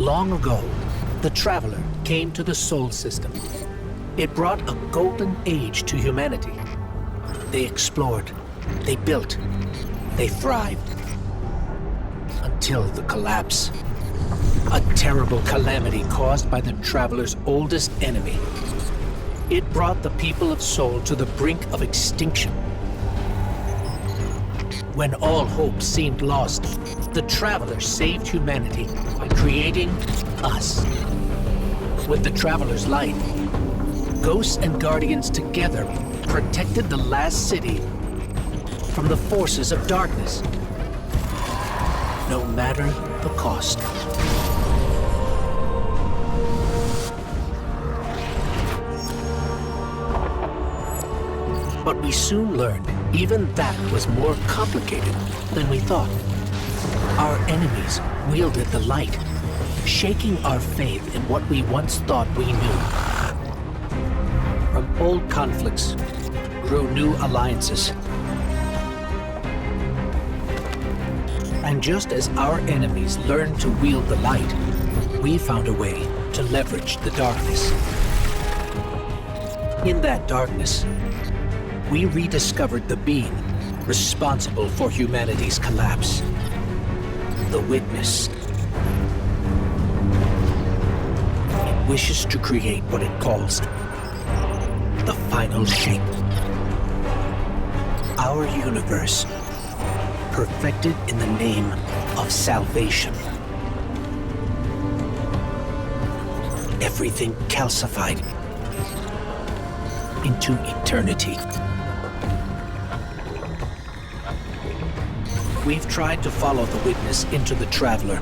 Long ago, the Traveler came to the Sol system. It brought a golden age to humanity. They explored, they built, they thrived. Until the collapse. A terrible calamity caused by the Traveler's oldest enemy. It brought the people of Sol to the brink of extinction. When all hope seemed lost, the Traveler saved humanity by creating us. With the Traveler's light, Ghosts and Guardians together protected the last city from the forces of darkness, no matter the cost. But we soon learned even that was more complicated than we thought. Our enemies wielded the light, shaking our faith in what we once thought we knew. From old conflicts grew new alliances. And just as our enemies learned to wield the light, we found a way to leverage the darkness. In that darkness, we rediscovered the being responsible for humanity's collapse. The Witness. It wishes to create what it calls the final shape. Our universe, perfected in the name of salvation. Everything calcified into eternity. We've tried to follow the Witness into the Traveler,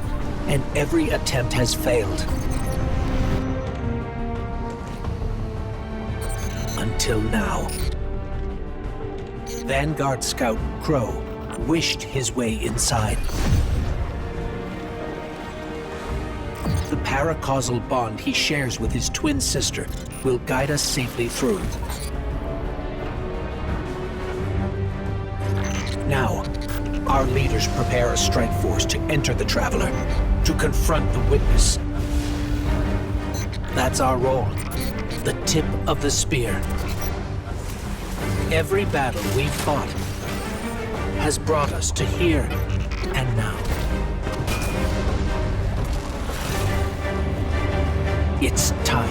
and every attempt has failed. Until now. Vanguard Scout Crow wished his way inside. The paracausal bond he shares with his twin sister will guide us safely through. Now, our leaders prepare a strike force to enter the Traveler, to confront the Witness. That's our role, the tip of the spear. Every battle we've fought has brought us to here and now. It's time.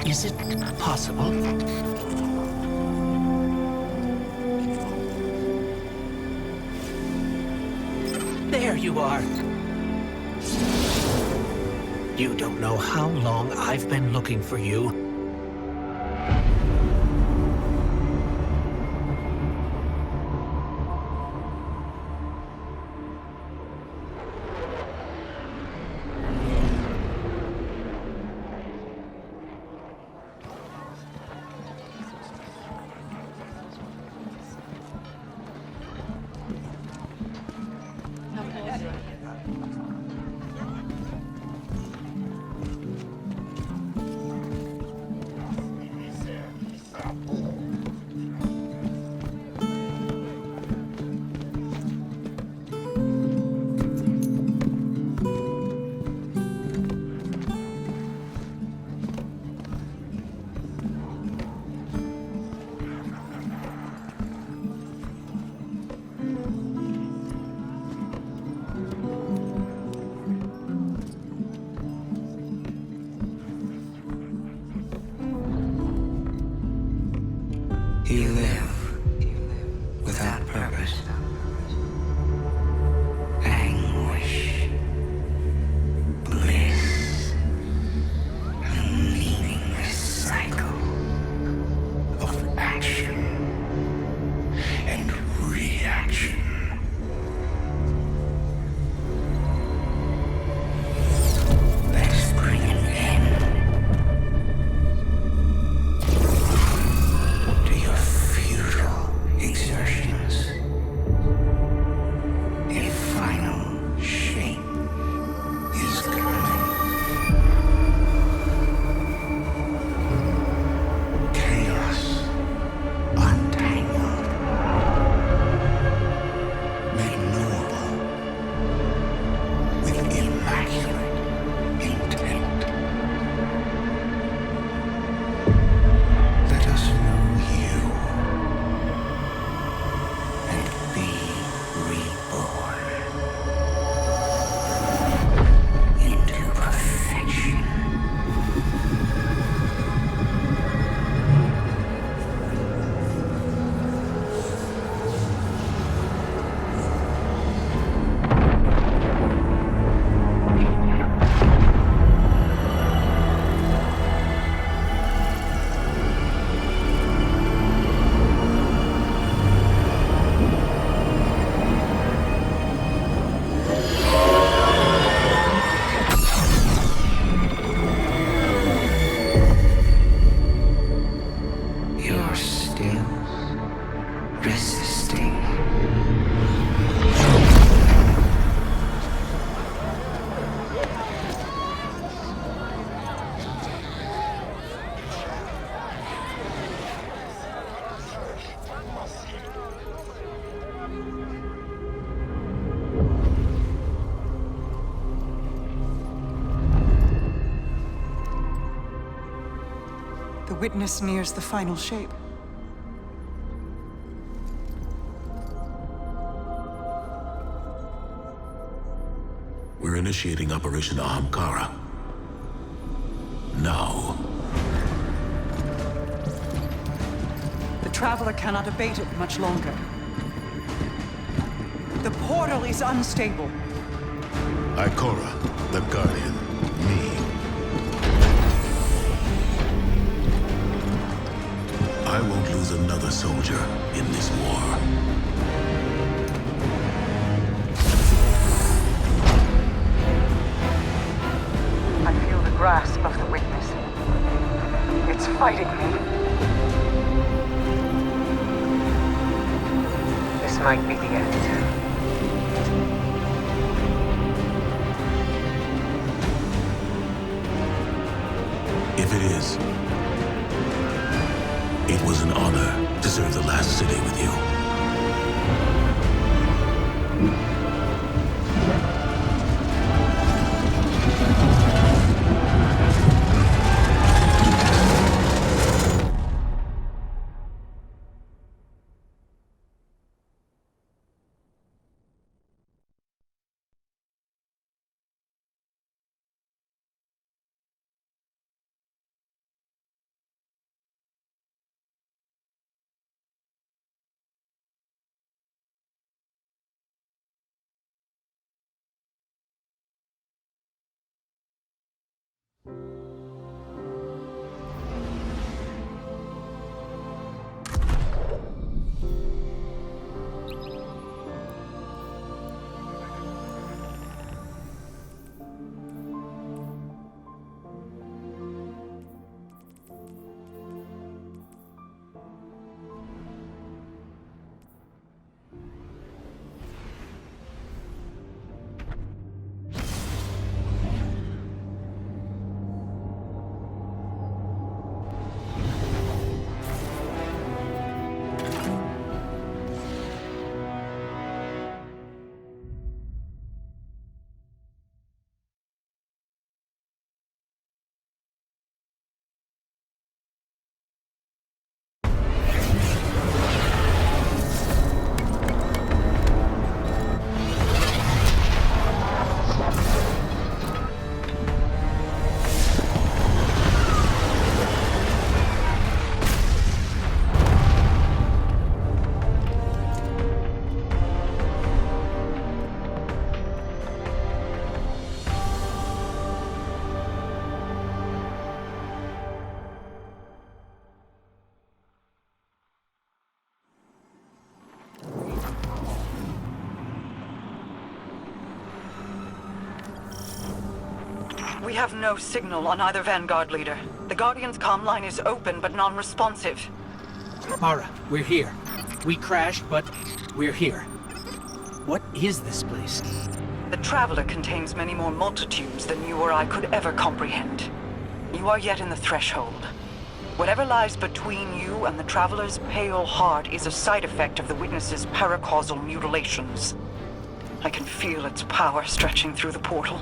Is it possible? There you are. You don't know how long I've been looking for you. The witness nears the final shape. We're initiating Operation Ahamkara. Now. The Traveler cannot abate it much longer. The portal is unstable. Ikora, the Guardian, me. I won't lose another soldier in this war. I feel the grasp of the witness. It's fighting me. This might be the end. If it is, it was an honor to serve the last city with you. We have no signal on either Vanguard leader. The Guardian's comm line is open but non-responsive. Mara, we're here. We crashed, but we're here. What is this place? The Traveler contains many more multitudes than you or I could ever comprehend. You are yet in the threshold. Whatever lies between you and the Traveler's pale heart is a side effect of the Witness's paracausal mutilations. I can feel its power stretching through the portal.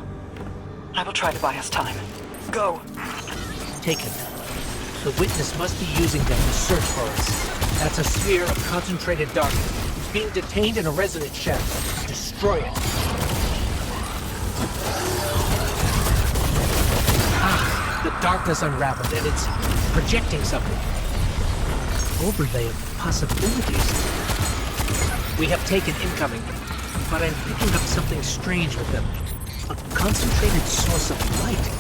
I will try to buy us time. Go. Taken. The Witness must be using them to search for us. That's a sphere of concentrated darkness. It's being detained in a resonance shaft. Destroy it. Ah, the darkness unraveled and it's projecting something. Overlay of possibilities. We have taken incoming, but I'm picking up something strange with them. A concentrated source of light.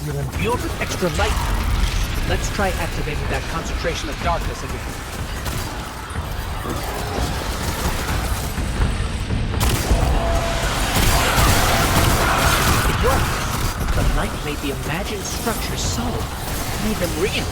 You're imbued with extra light. Let's try activating that concentration of darkness again. It worked. The light made the imagined structures solid, made them real.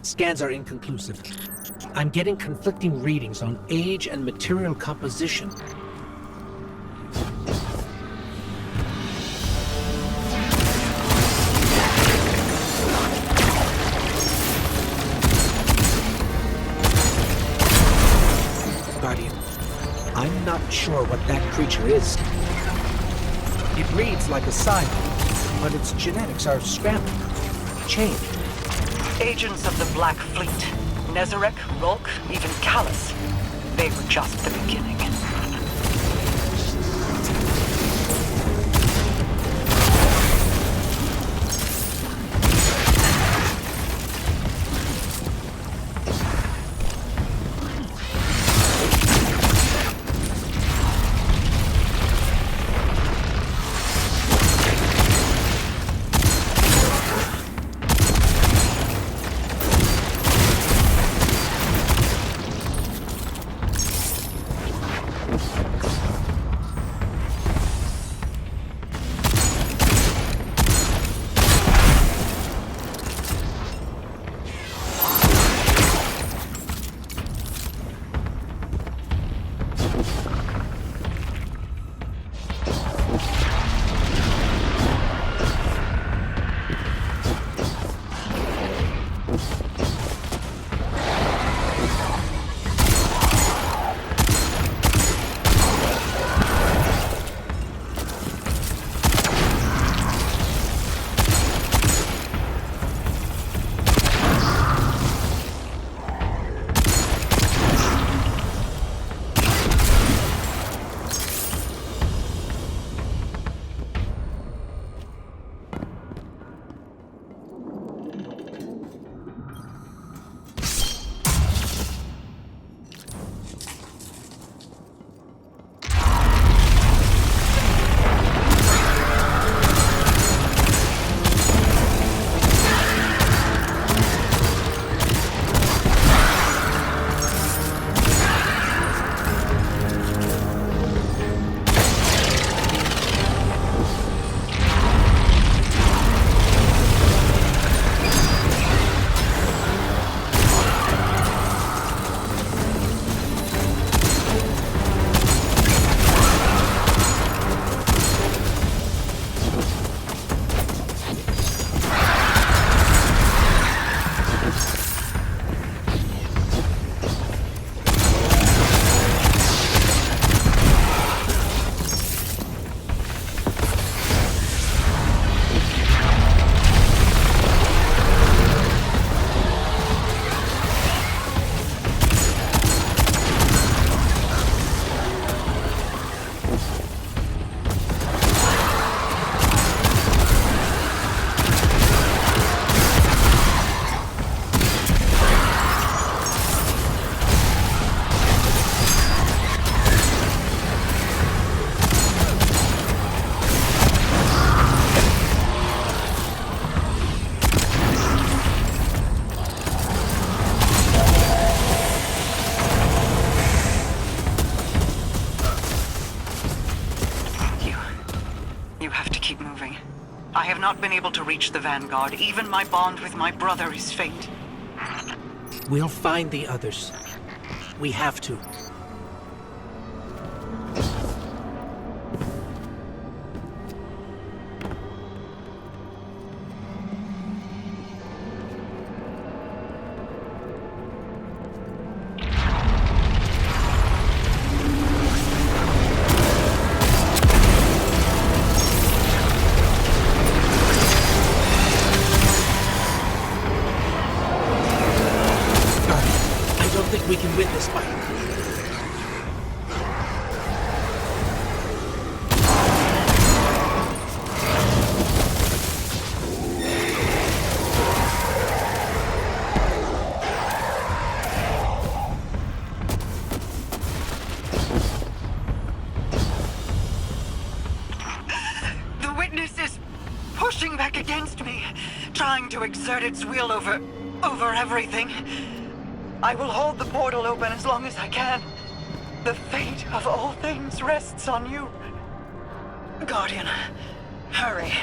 Scans are inconclusive. I'm getting conflicting readings on age and material composition. Guardian, I'm not sure what that creature is. It reads like a cyborg, but its genetics are scrambled, changed. Agents of the Black Fleet. Nezarec, Rolk, even Callus. They were just the beginning. I have not been able to reach the Vanguard. Even my bond with my brother is faint. We'll find the others. We have to. I don't think we can win this fight. back against me, trying to exert its will over everything. I will hold the portal open as long as I can. The fate of all things rests on you. Guardian, hurry.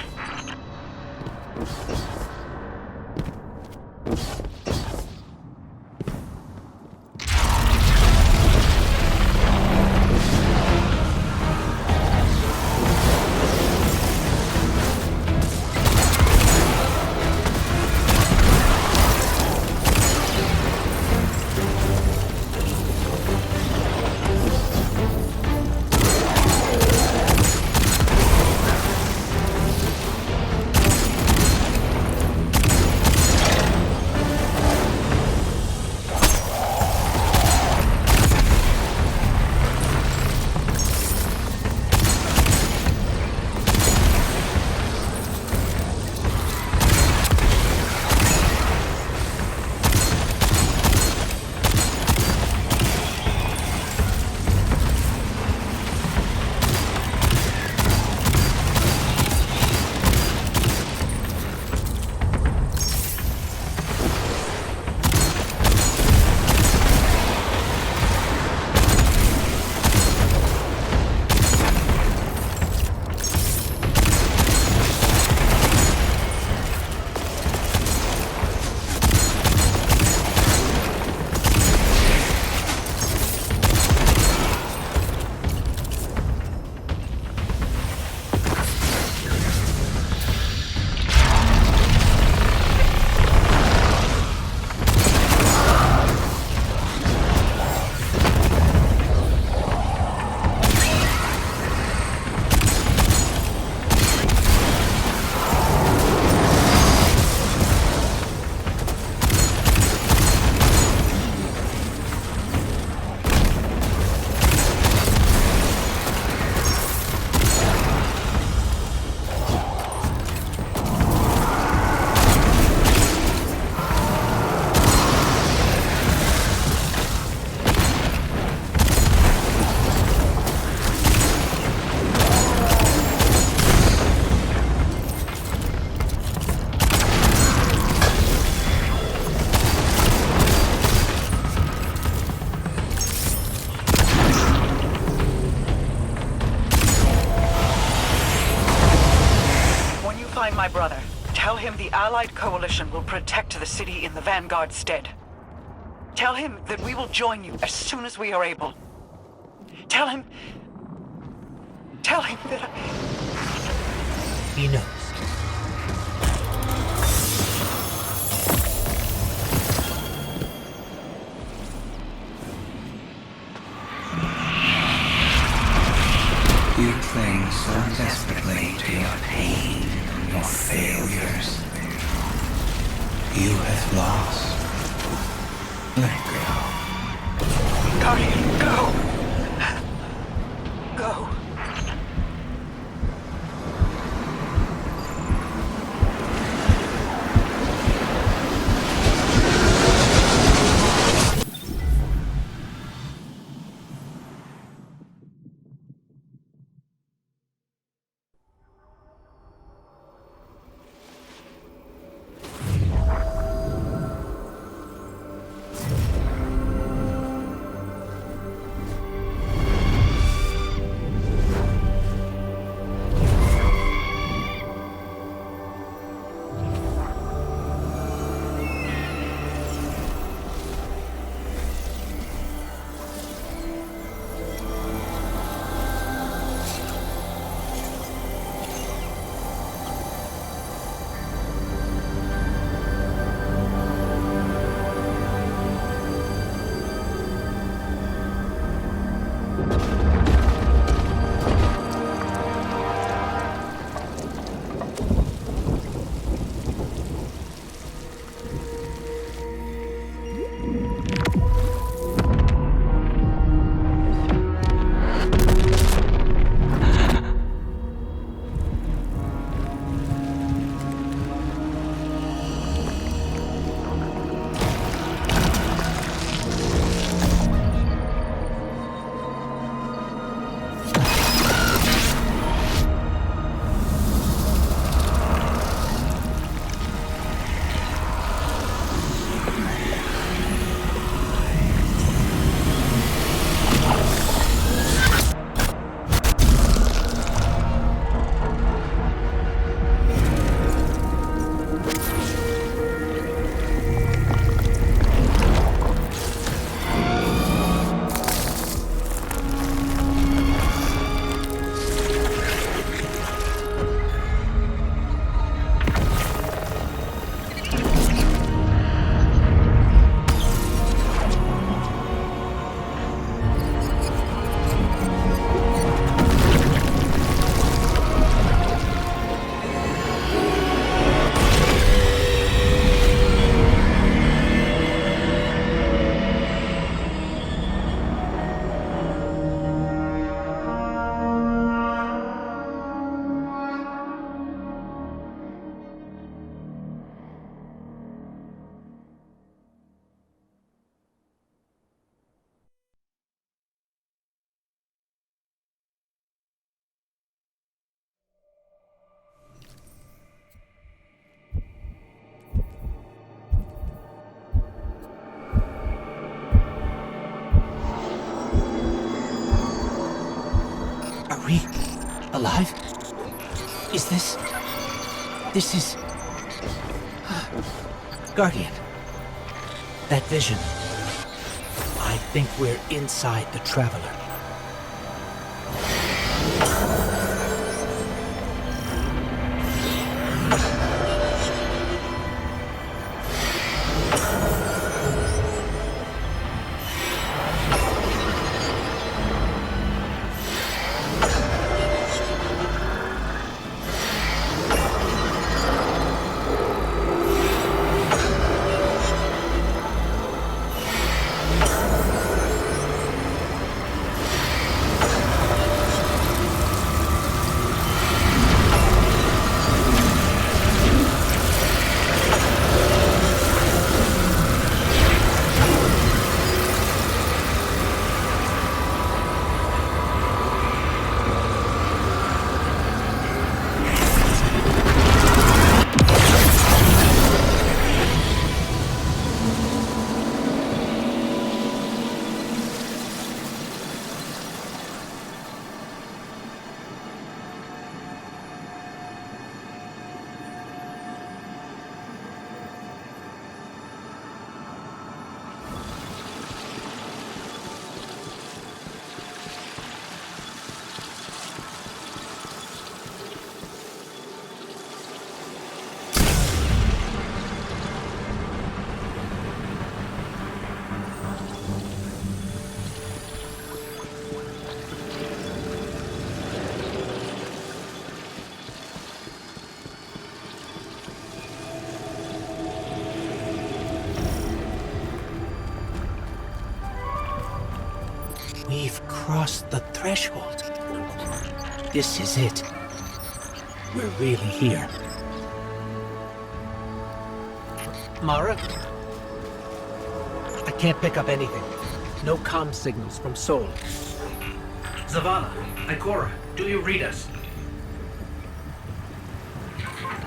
My brother. Tell him the Allied Coalition will protect the city in the Vanguard's stead. Tell him that we will join you as soon as we are able. Tell him that He knows. You cling so desperately to your pain, your failures. You have lost. Let go. Guardian, go! Go. Are we alive? Is this... This is... Guardian. That vision. I think we're inside the Traveler. We've crossed the threshold. This is it. We're really here. Mara? I can't pick up anything. No comm signals from Sol. Zavala, Ikora, do you read us?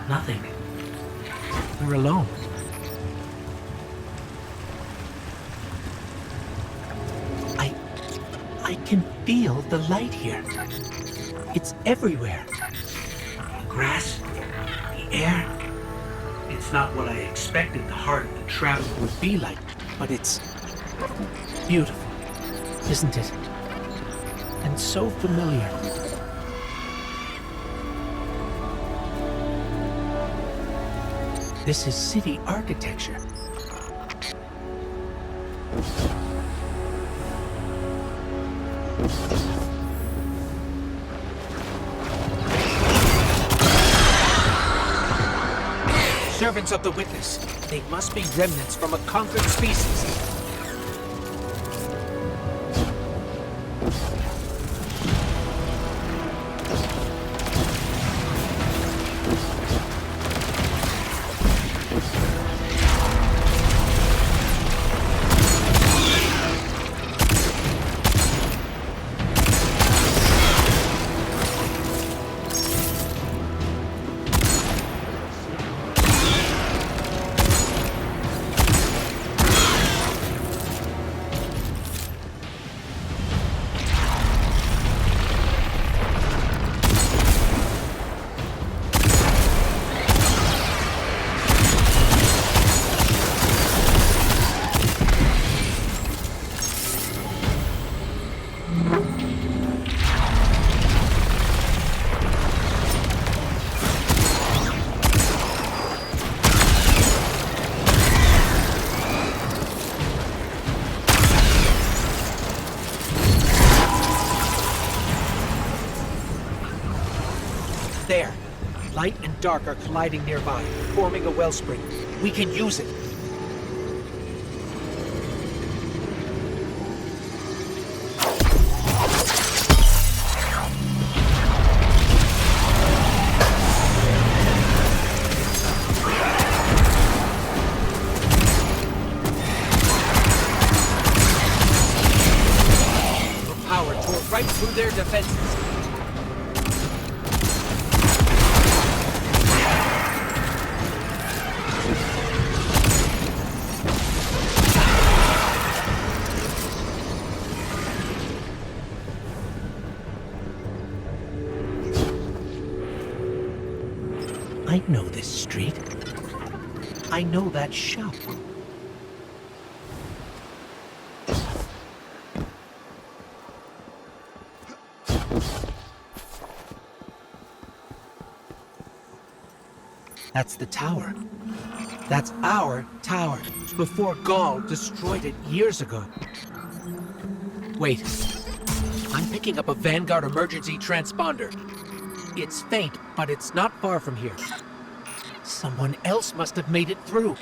Nothing. We're alone. I can feel the light here. It's everywhere. The grass, the air. It's not what I expected the heart of the Traveler would be like. But it's beautiful, isn't it? And so familiar. This is city architecture. Servants of the Witness. They must be remnants from a conquered species. There. Light and dark are colliding nearby, forming a wellspring. We can use it. The power tore right through their defenses. I know this street. I know that shop. That's the tower. That's our tower, before Gaul destroyed it years ago. Wait. I'm picking up a Vanguard emergency transponder. It's faint, but it's not far from here. Someone else must have made it through.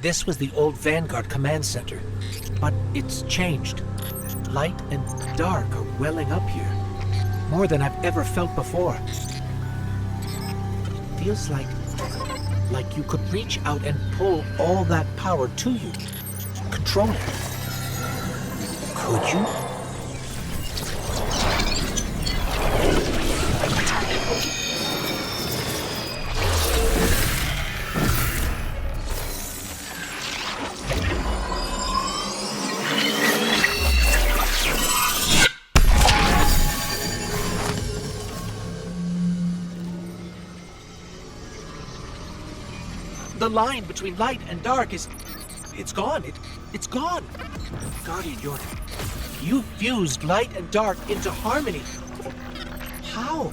This was the old Vanguard command center, but it's changed. Light and dark are welling up here, more than I've ever felt before. Feels like you could reach out and pull all that power to you, control it. Could you? The line between light and dark it's gone. It's gone. Guardian, you fused light and dark into harmony. How?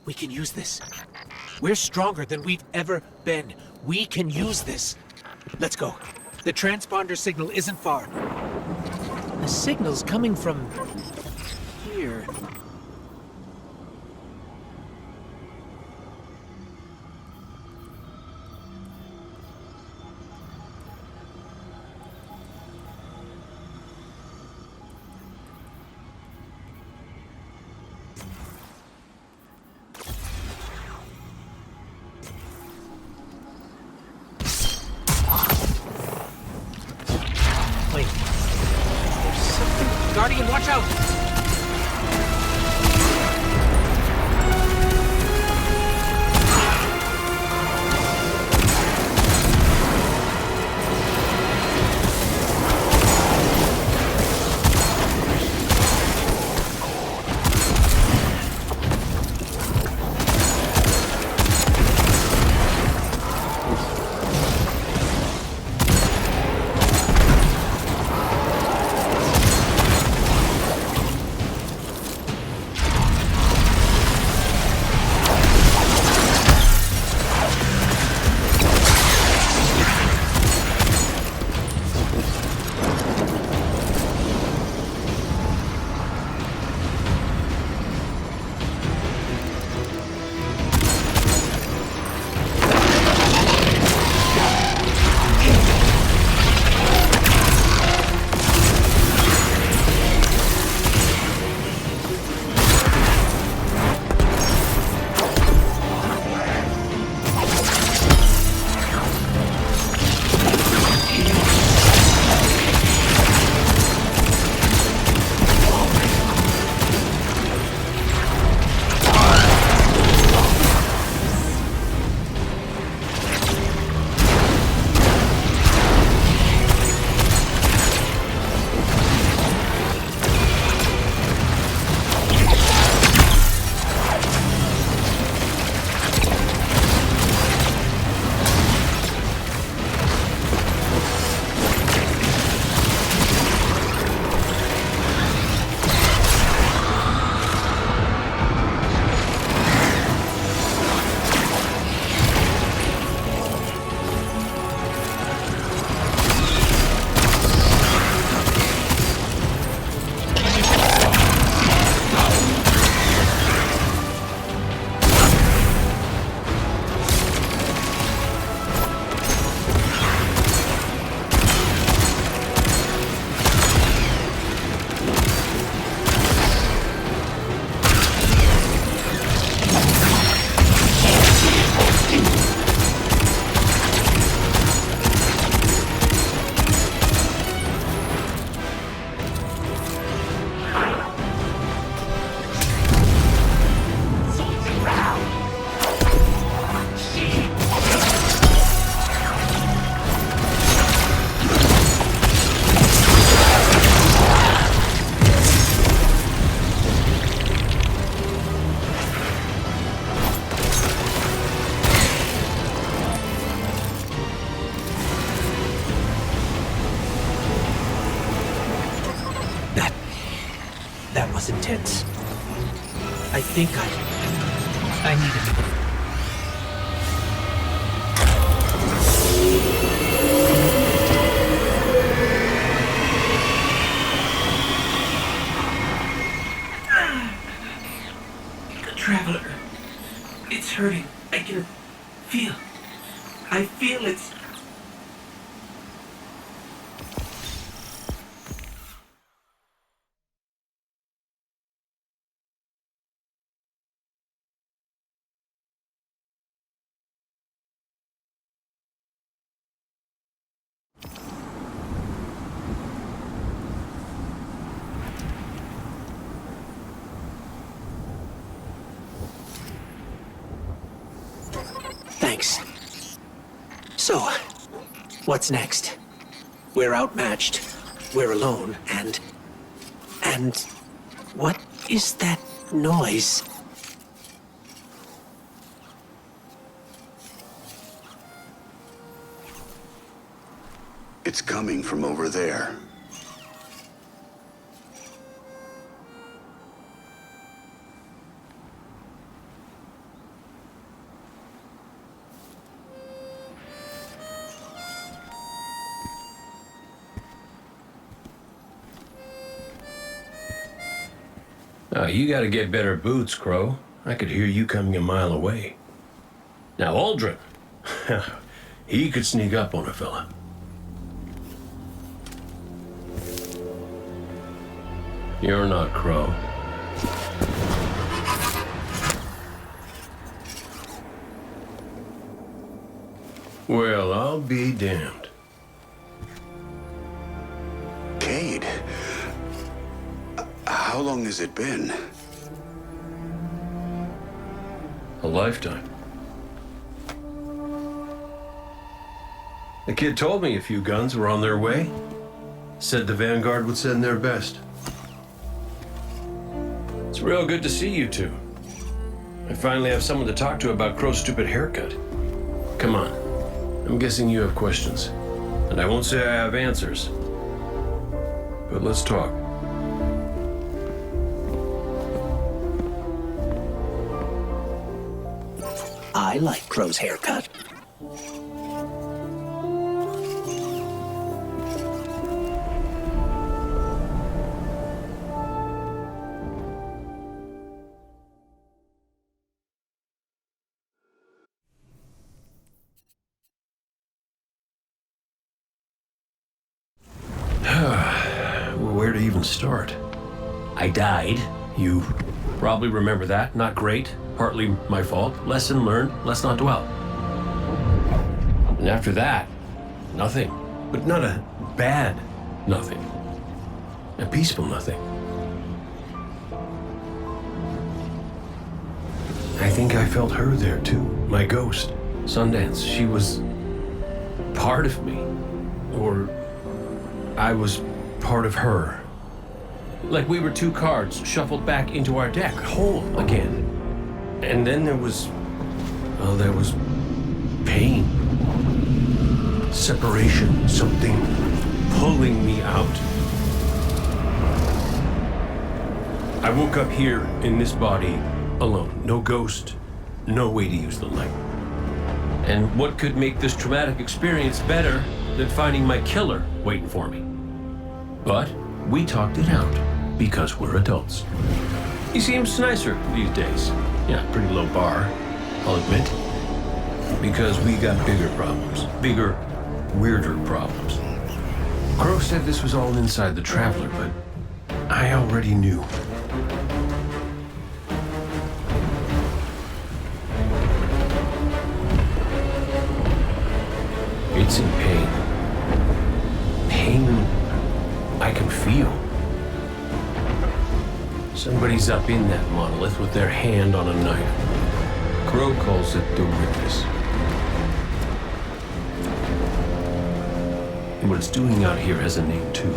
We can use this. We're stronger than we've ever been. We can use this. Let's go. The transponder signal isn't far. The signal's coming from here. Wait. There's something. Guardian, watch out! That was intense. I think I need a minute. The Traveler. It's hurting. I can feel. I feel it's... Thanks. So, what's next? We're outmatched. We're alone, and what is that noise? It's coming from over there. You gotta get better boots, Crow. I could hear you coming a mile away. Now, Aldrin, he could sneak up on a fella. You're not Crow. Well, I'll be damned. Cade, how long has it been? A lifetime. The kid told me a few guns were on their way. Said the Vanguard would send their best. It's real good to see you two. I finally have someone to talk to about Crow's stupid haircut. Come on. I'm guessing you have questions. And I won't say I have answers. But let's talk. I like Crow's haircut. Where to even start? I died. You probably remember that. Not great. Partly my fault. Lesson learned. Let's not dwell. And after that, nothing. But not a bad nothing. A peaceful nothing. I think I felt her there too. My ghost. Sundance. She was part of me. Or I was part of her. Like we were two cards shuffled back into our deck, whole again. And then there was pain. Separation, something pulling me out. I woke up here in this body alone. No ghost, no way to use the light. And what could make this traumatic experience better than finding my killer waiting for me? But we talked it out because we're adults. He seems nicer these days. Yeah, pretty low bar, I'll admit. Because we got bigger problems. Bigger, weirder problems. Crow said this was all inside the Traveler, but I already knew. It's in pain. Pain I can feel. Somebody's up in that monolith with their hand on a knife. Crow calls it the Witness. And what it's doing out here has a name too.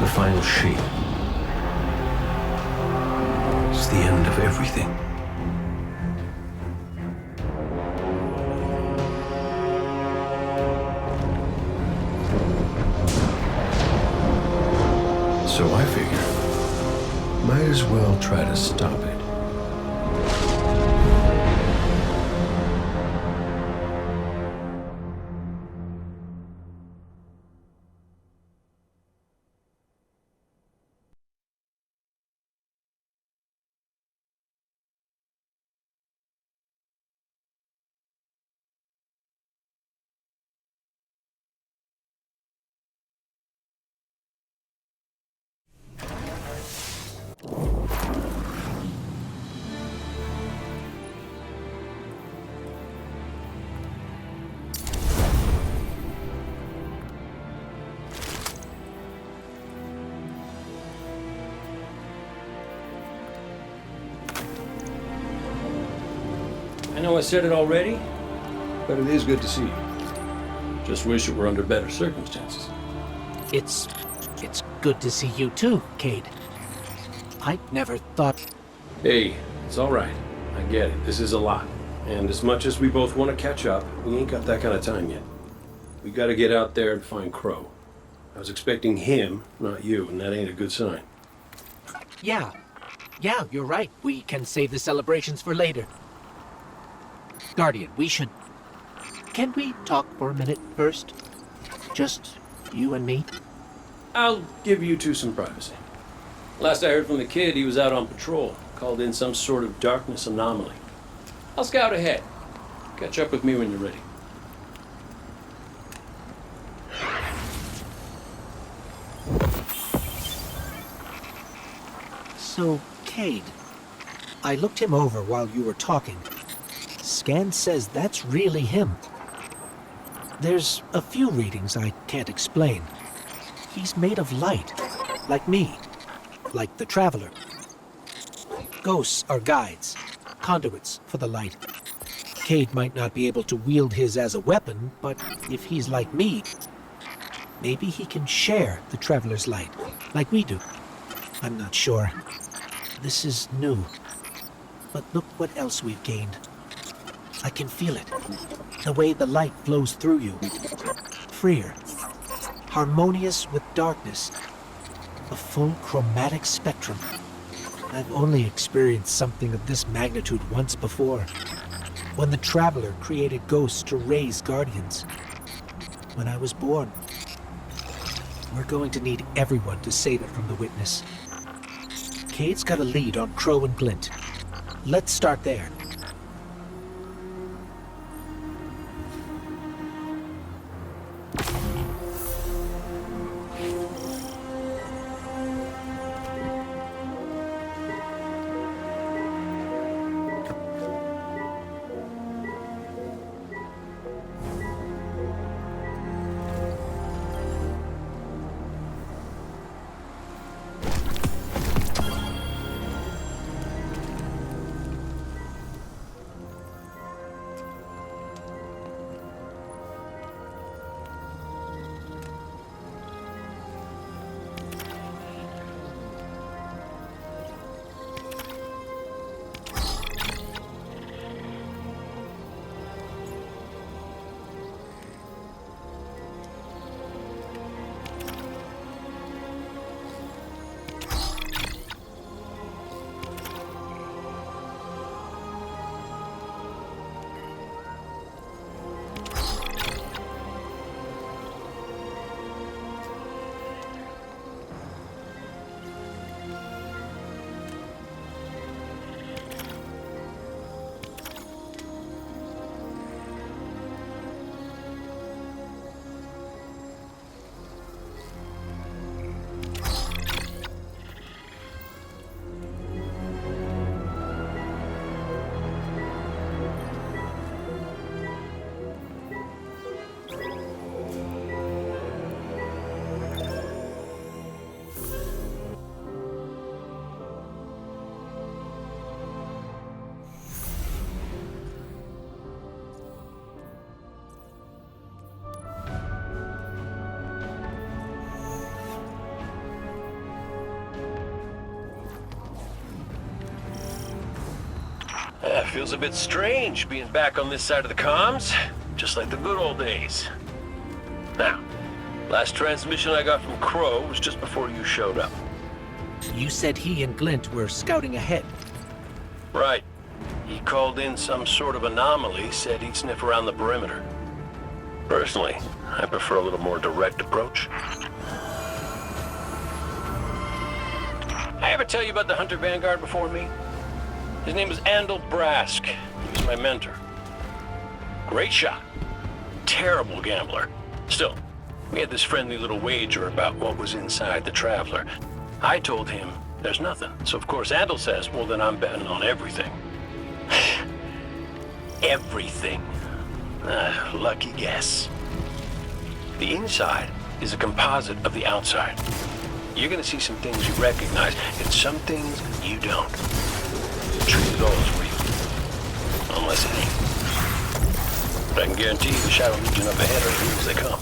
The final shape. It's the end of everything. So I figure, might as well try to stop it. I know I said it already, but it is good to see you. Just wish it were under better circumstances. It's good to see you too, Cade. I never thought... Hey, it's all right. I get it. This is a lot. And as much as we both want to catch up, we ain't got that kind of time yet. We got to get out there and find Crow. I was expecting him, not you, and that ain't a good sign. Yeah, you're right. We can save the celebrations for later. Guardian, we should... Can we talk for a minute first? Just you and me? I'll give you two some privacy. Last I heard from the kid, he was out on patrol, called in some sort of darkness anomaly. I'll scout ahead. Catch up with me when you're ready. So, Cade, I looked him over while you were talking. Scan says that's really him. There's a few readings I can't explain. He's made of light, like me, like the Traveler. Ghosts are guides, conduits for the light. Cade might not be able to wield his as a weapon, but if he's like me, maybe he can share the Traveler's light, like we do. I'm not sure. This is new. But look what else we've gained. I can feel it. The way the light flows through you. Freer. Harmonious with darkness. A full chromatic spectrum. I've only experienced something of this magnitude once before. When the Traveler created ghosts to raise guardians. When I was born. We're going to need everyone to save it from the Witness. Cade's got a lead on Crow and Glint. Let's start there. Feels a bit strange being back on this side of the comms, just like the good old days. Now, last transmission I got from Crow was just before you showed up. You said he and Glint were scouting ahead. Right. He called in some sort of anomaly, said he'd sniff around the perimeter. Personally, I prefer a little more direct approach. I ever tell you about the Hunter Vanguard before me? His name was Andal Brask. He was my mentor. Great shot. Terrible gambler. Still, we had this friendly little wager about what was inside the Traveler. I told him there's nothing. So of course Andal says, well then I'm betting on everything. Everything. Lucky guess. The inside is a composite of the outside. You're gonna see some things you recognize, and some things you don't. Treat it all as real. Unless it ain't. But I can guarantee you the Shadow Legion up ahead are as real as they come.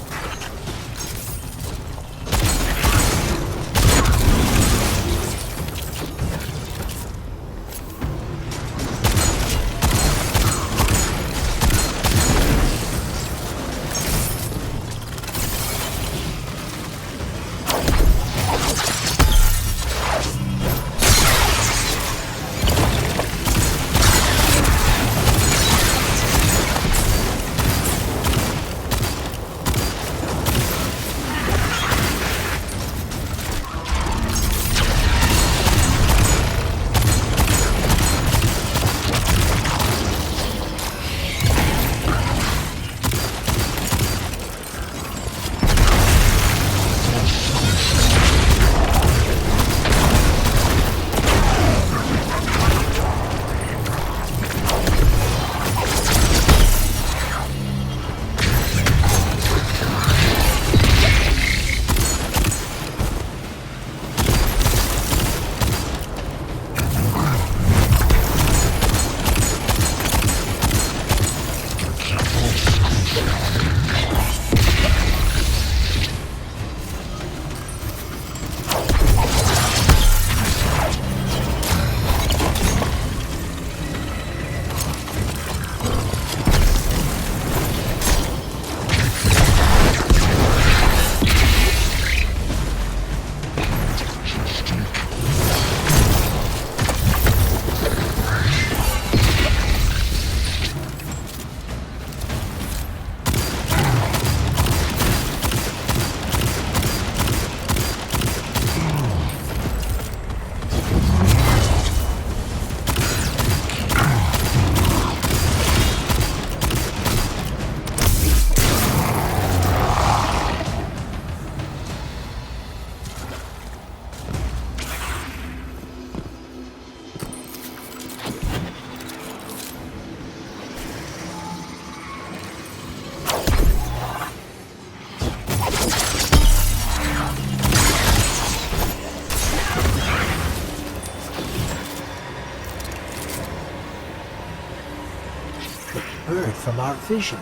from our vision.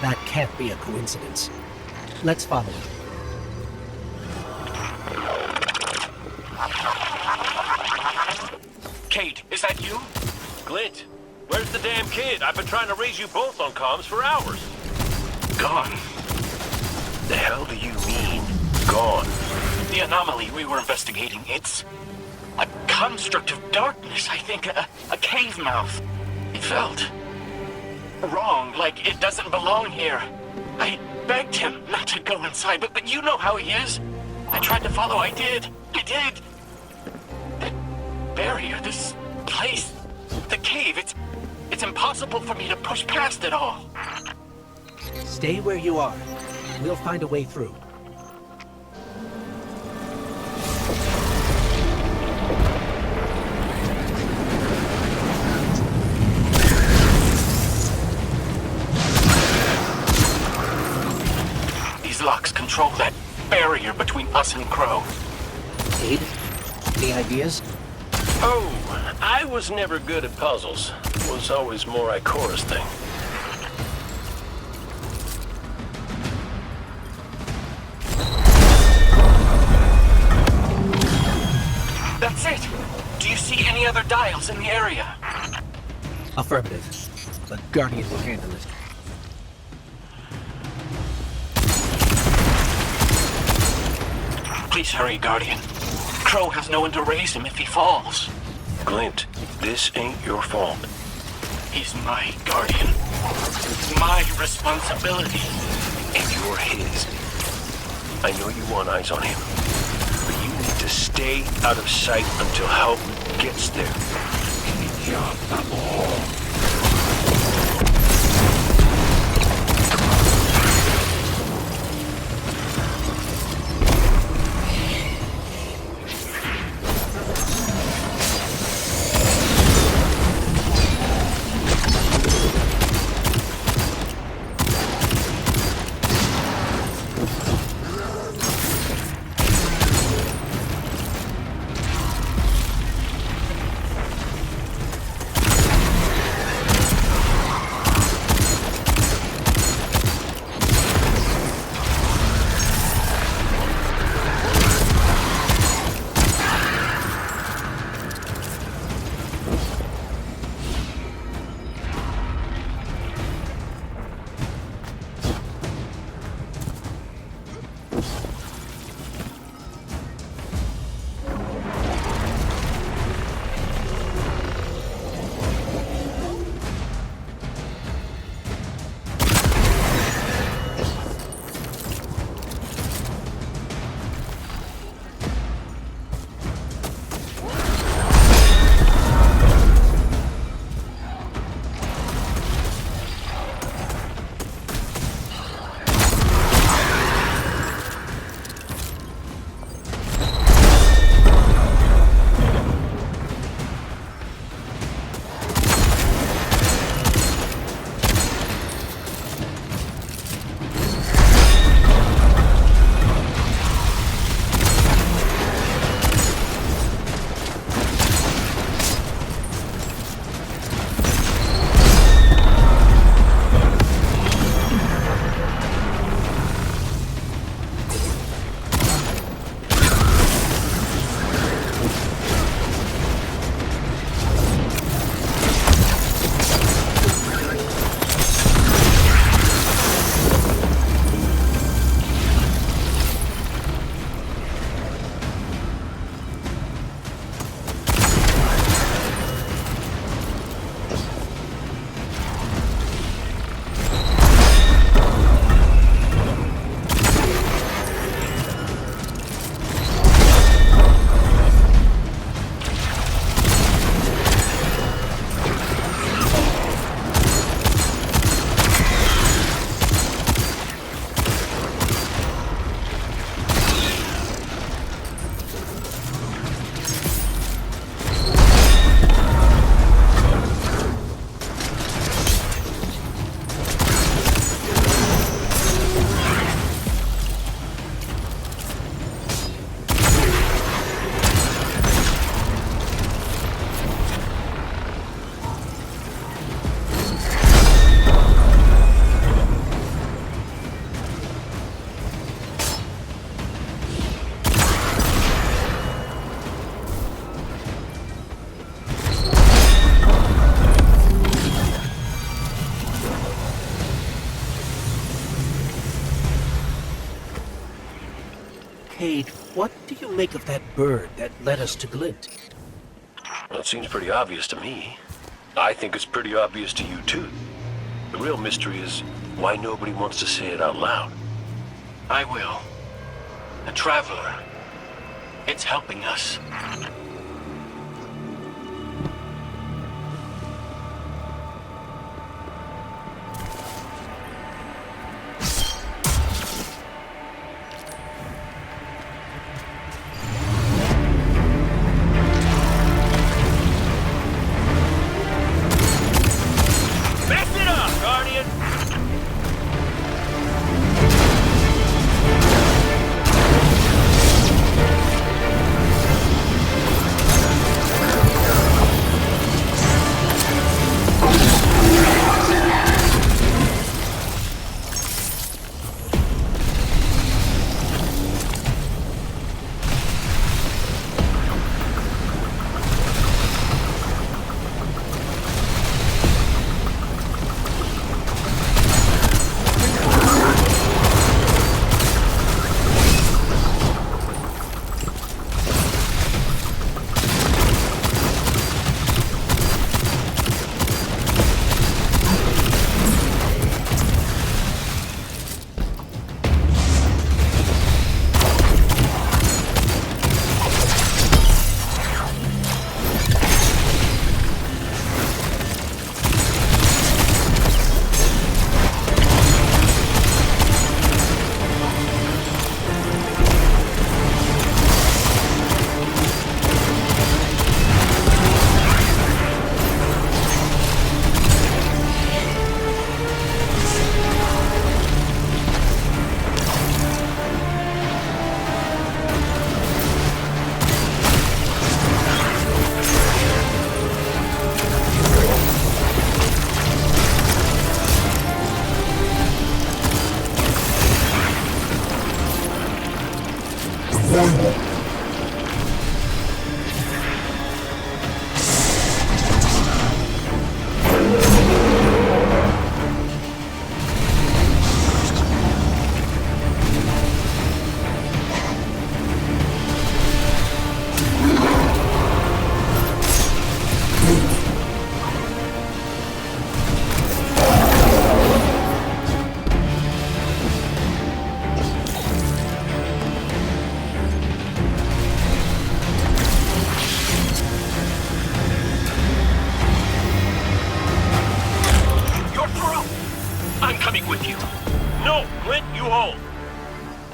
That can't be a coincidence. Let's follow it. Cade, is that you? Glint, where's the damn kid? I've been trying to raise you both on comms for hours. Gone. The hell do you mean, gone? The anomaly we were investigating, it's a construct of darkness, I think. A cave mouth. It felt wrong, like it doesn't belong here. I begged him not to go inside, but you know how he is. I tried to follow, I did. That barrier, this place, the cave, it's impossible for me to push past it all. Stay where you are. We'll find a way through. These locks control that barrier between us and Crow. Cade, any ideas? Oh, I was never good at puzzles. Was always more Ikora's thing. That's it! Do you see any other dials in the area? Affirmative. The Guardian will handle it. Please hurry, Guardian. Crow has no one to raise him if he falls. Glint, this ain't your fault. He's my Guardian. It's my responsibility. And you're his. I know you want eyes on him, but you need to stay out of sight until help gets there. Cade, what do you make of that bird that led us to Glint? Well, it seems pretty obvious to me. I think it's pretty obvious to you, too. The real mystery is why nobody wants to say it out loud. I will. The Traveler. It's helping us. Mess it up, Guardian!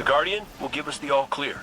Guardian will give us the all clear.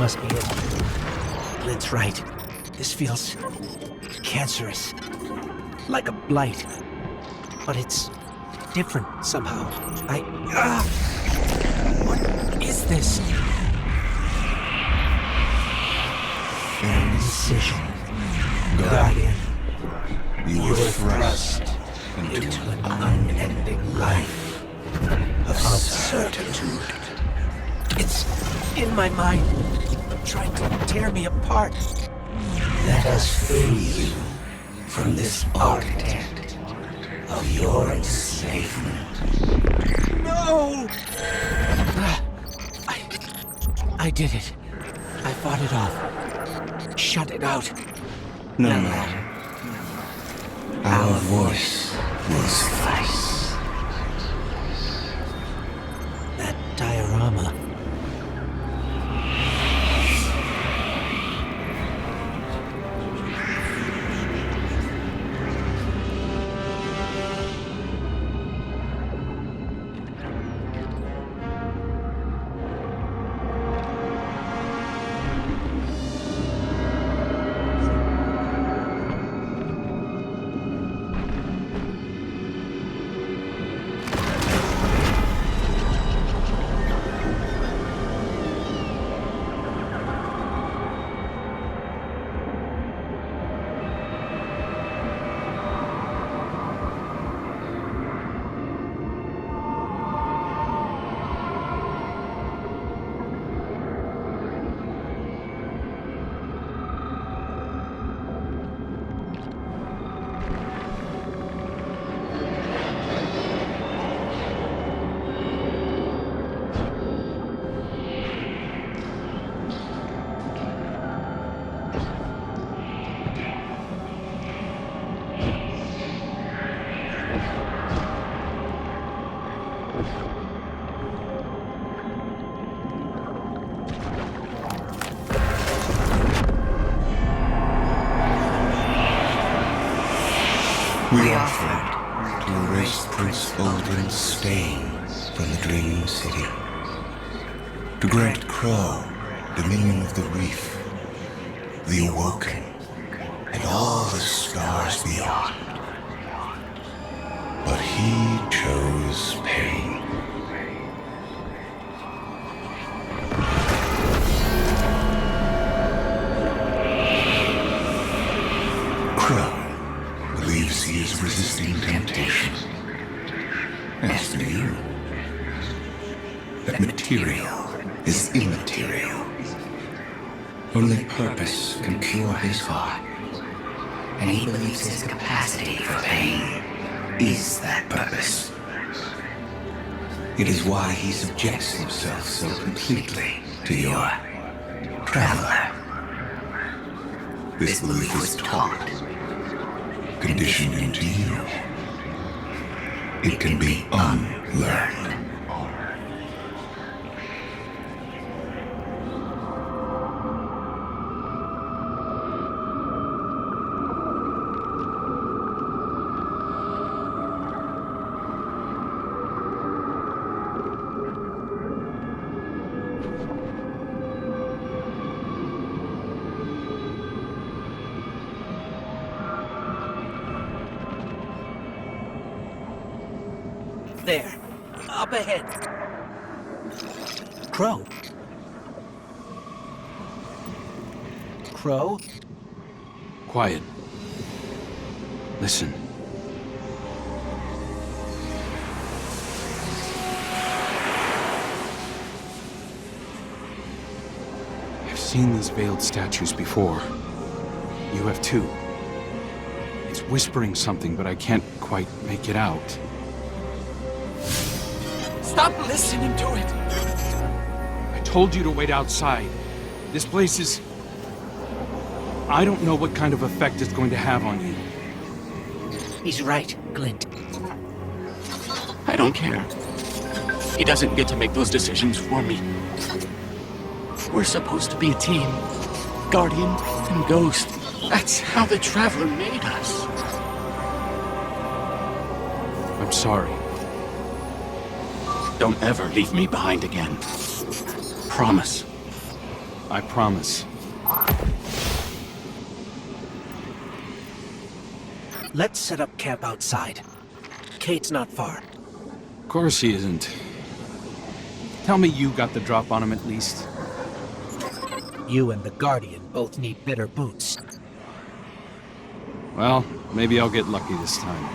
must be it. Glint's right. This feels cancerous. Like a blight. But it's different somehow. What is this? An incision. Guardian, you were thrust into an unending life of certitude. It's in my mind, trying to tear me apart. Let us free you from this architect of your enslavement. No! I did it. I fought it off. Shut it out. No matter. Our voice will suffice. That diorama. We offered to erase Prince Uldren's stain from the Dream City, to grant Crow dominion of the Reef, the Awoken, and all the stars beyond. But he chose pain. Crow believes he is resisting temptation. As do you. That material is immaterial. Only purpose can cure his heart. And he believes his capacity for pain is that purpose. It is why he subjects himself so completely to your traveler. This belief was taught, conditioned into you. It can be unlearned. There. Up ahead. Crow. Crow? Quiet. Listen. I've seen these veiled statues before. You have too. It's whispering something, but I can't quite make it out. Stop listening to it! I told you to wait outside. This place is... I don't know what kind of effect it's going to have on you. He's right, Glint. I don't care. He doesn't get to make those decisions for me. We're supposed to be a team. Guardian and Ghost. That's how the Traveler made us. I'm sorry. Don't ever leave me behind again. Promise. I promise. Let's set up camp outside. Kate's not far. Of course he isn't. Tell me you got the drop on him at least. You and the Guardian both need better boots. Well, maybe I'll get lucky this time.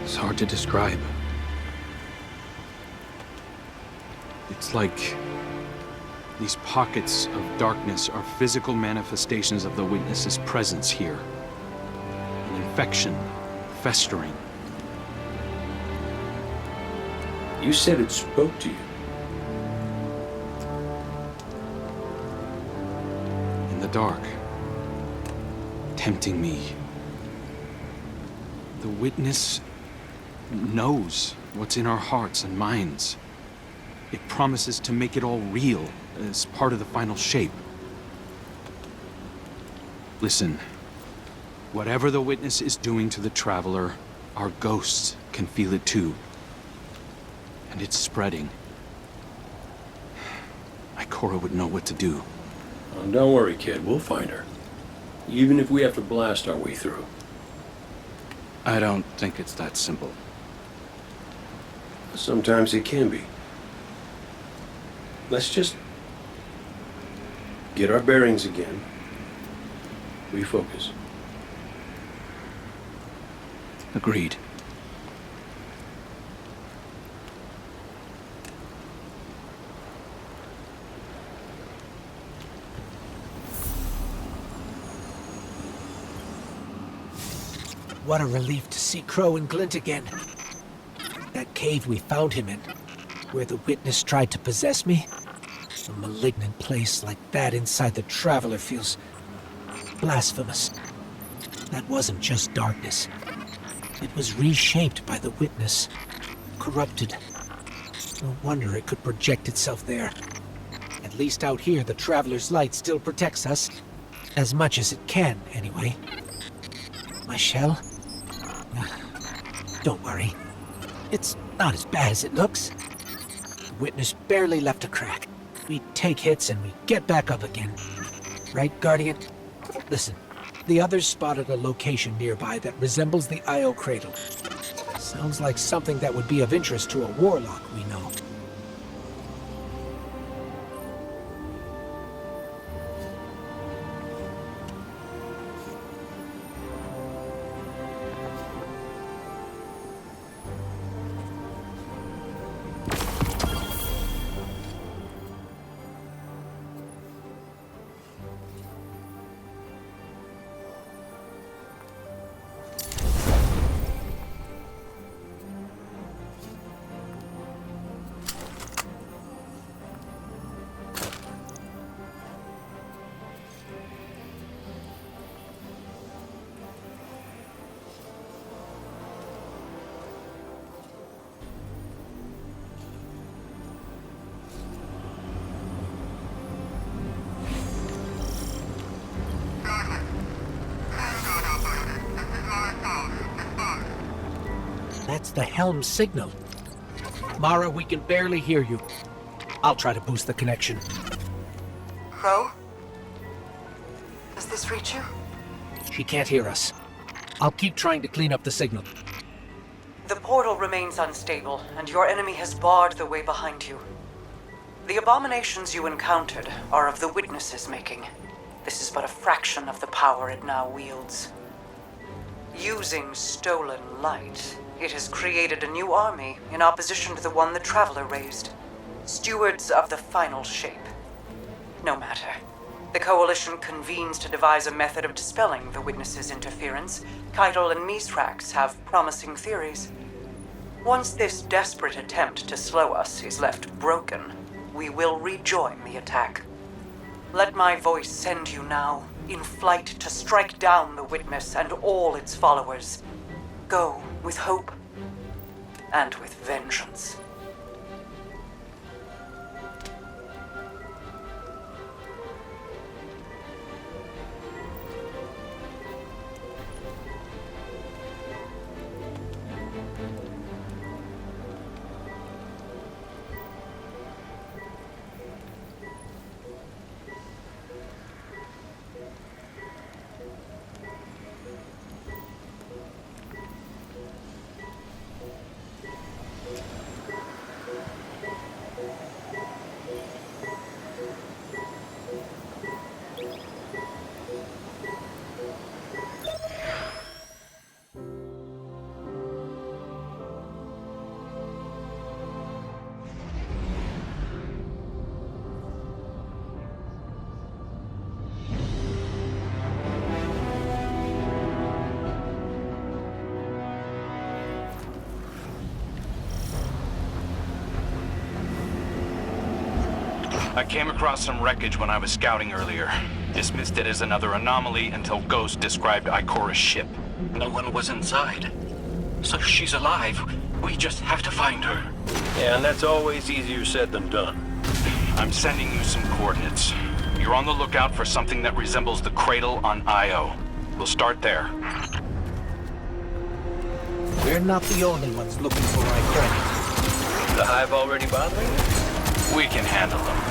It's hard to describe. It's like these pockets of darkness are physical manifestations of the Witness's presence here. An infection, festering. You said it spoke to you. In the dark, tempting me. The Witness knows what's in our hearts and minds. It promises to make it all real as part of the final shape. Listen, whatever the Witness is doing to the Traveler, our ghosts can feel it too. And it's spreading. Ikora would know what to do. Oh, don't worry, kid. We'll find her. Even if we have to blast our way through. I don't think it's that simple. Sometimes it can be. Let's just get our bearings again. Refocus. Agreed. What a relief to see Crow and Glint again. That cave we found him in, where the Witness tried to possess me. A malignant place like that inside the Traveler feels blasphemous. That wasn't just darkness. It was reshaped by the Witness, corrupted. No wonder it could project itself there. At least out here, the Traveler's light still protects us. As much as it can, anyway. My shell? Don't worry. It's not as bad as it looks. The Witness barely left a crack. We take hits and we get back up again. Right, Guardian? Listen, the others spotted a location nearby that resembles the Io Cradle. Sounds like something that would be of interest to a warlock we know. That's the helm signal. Mara, we can barely hear you. I'll try to boost the connection. Crow? Does this reach you? She can't hear us. I'll keep trying to clean up the signal. The portal remains unstable, and your enemy has barred the way behind you. The abominations you encountered are of the Witness's making. this is but a fraction of the power it now wields. Using stolen light, it has created a new army in opposition to the one the Traveler raised. Stewards of the final shape. No matter. The Coalition convenes to devise a method of dispelling the Witness's interference. Keitel and Mithrax have promising theories. Once this desperate attempt to slow us is left broken, we will rejoin the attack. Let my voice send you now, in flight to strike down the Witness and all its followers. Go with hope and with vengeance. I came across some wreckage when I was scouting earlier. Dismissed it as another anomaly until Ghost described Ikora's ship. No one was inside. So she's alive. We just have to find her. Yeah, and that's always easier said than done. I'm sending you some coordinates. You're on the lookout for something that resembles the cradle on Io. We'll start there. We're not the only ones looking for Ikora. The Hive already bothering you? We can handle them.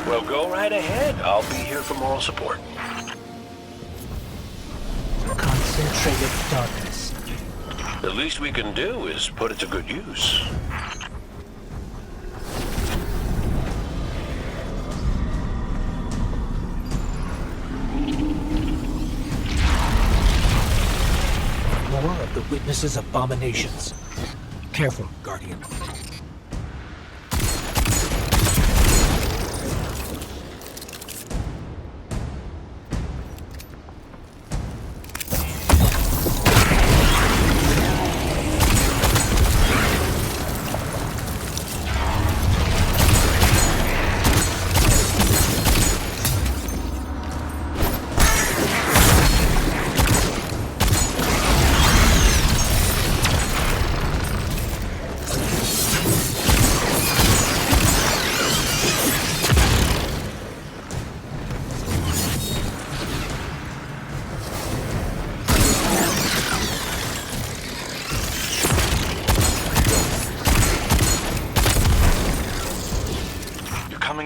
Well, go right ahead. I'll be here for moral support. Concentrated darkness. The least we can do is put it to good use. More of the Witness's abominations. Careful, Guardian.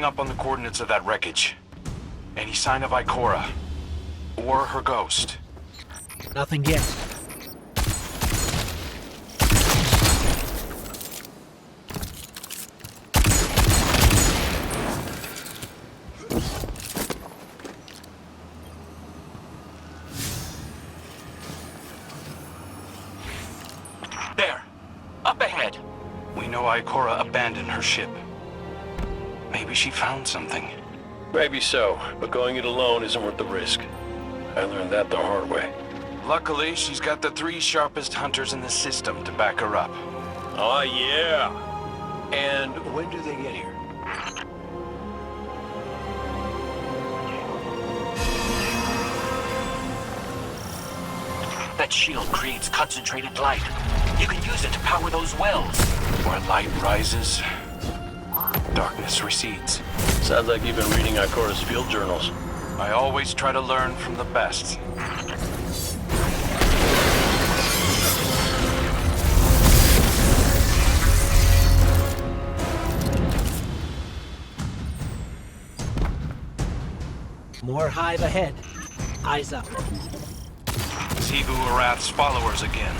Up on the coordinates of that wreckage. Any sign of Ikora? Or her ghost? Nothing yet. There! Up ahead! We know Ikora abandoned her ship. Maybe she found something. Maybe so, but going it alone isn't worth the risk. I learned that the hard way. Luckily, she's got the 3 sharpest hunters in the system to back her up. Oh, yeah. And when do they get here? That shield creates concentrated light. You can use it to power those wells. Where light rises, darkness recedes. Sounds like you've been reading Ikora's field journals. I always try to learn from the best. More Hive ahead. Eyes up. Xivu Arath's followers again.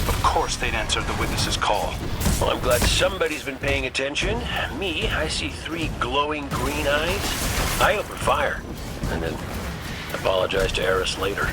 Of course they'd answered the Witness's call. Well, I'm glad somebody's been paying attention. Me, I see 3 glowing green eyes. I open fire. And then Apologize to Eris later.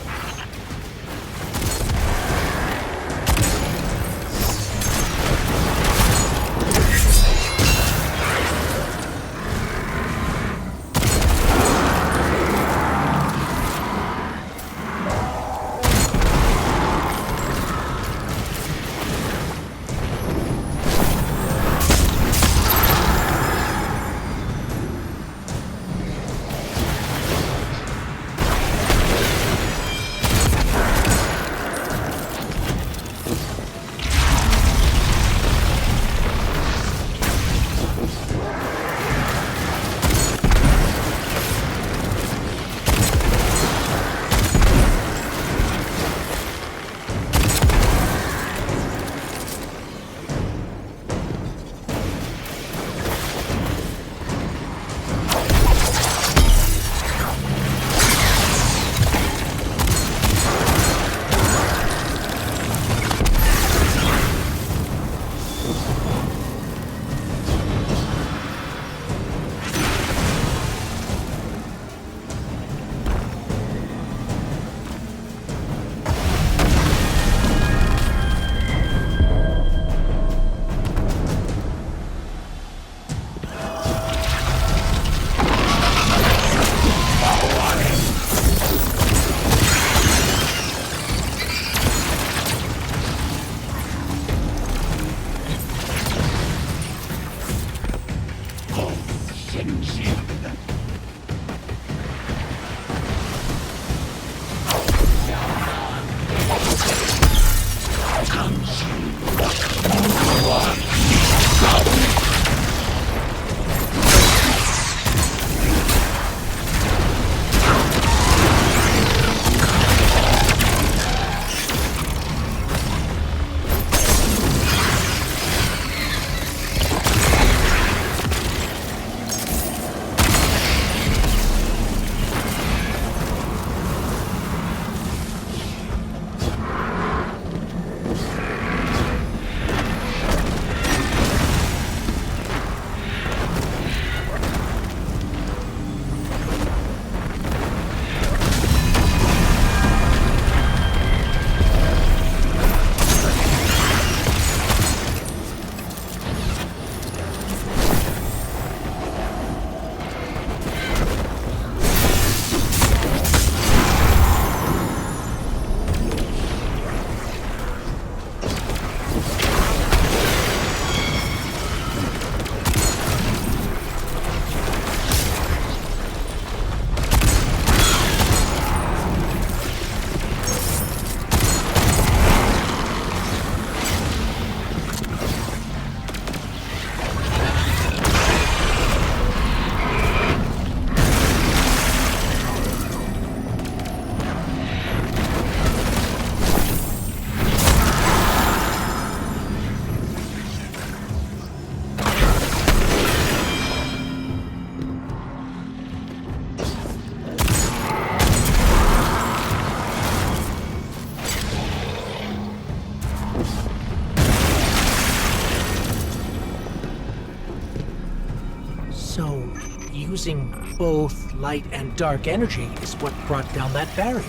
So, using both light and dark energy is what brought down that barrier.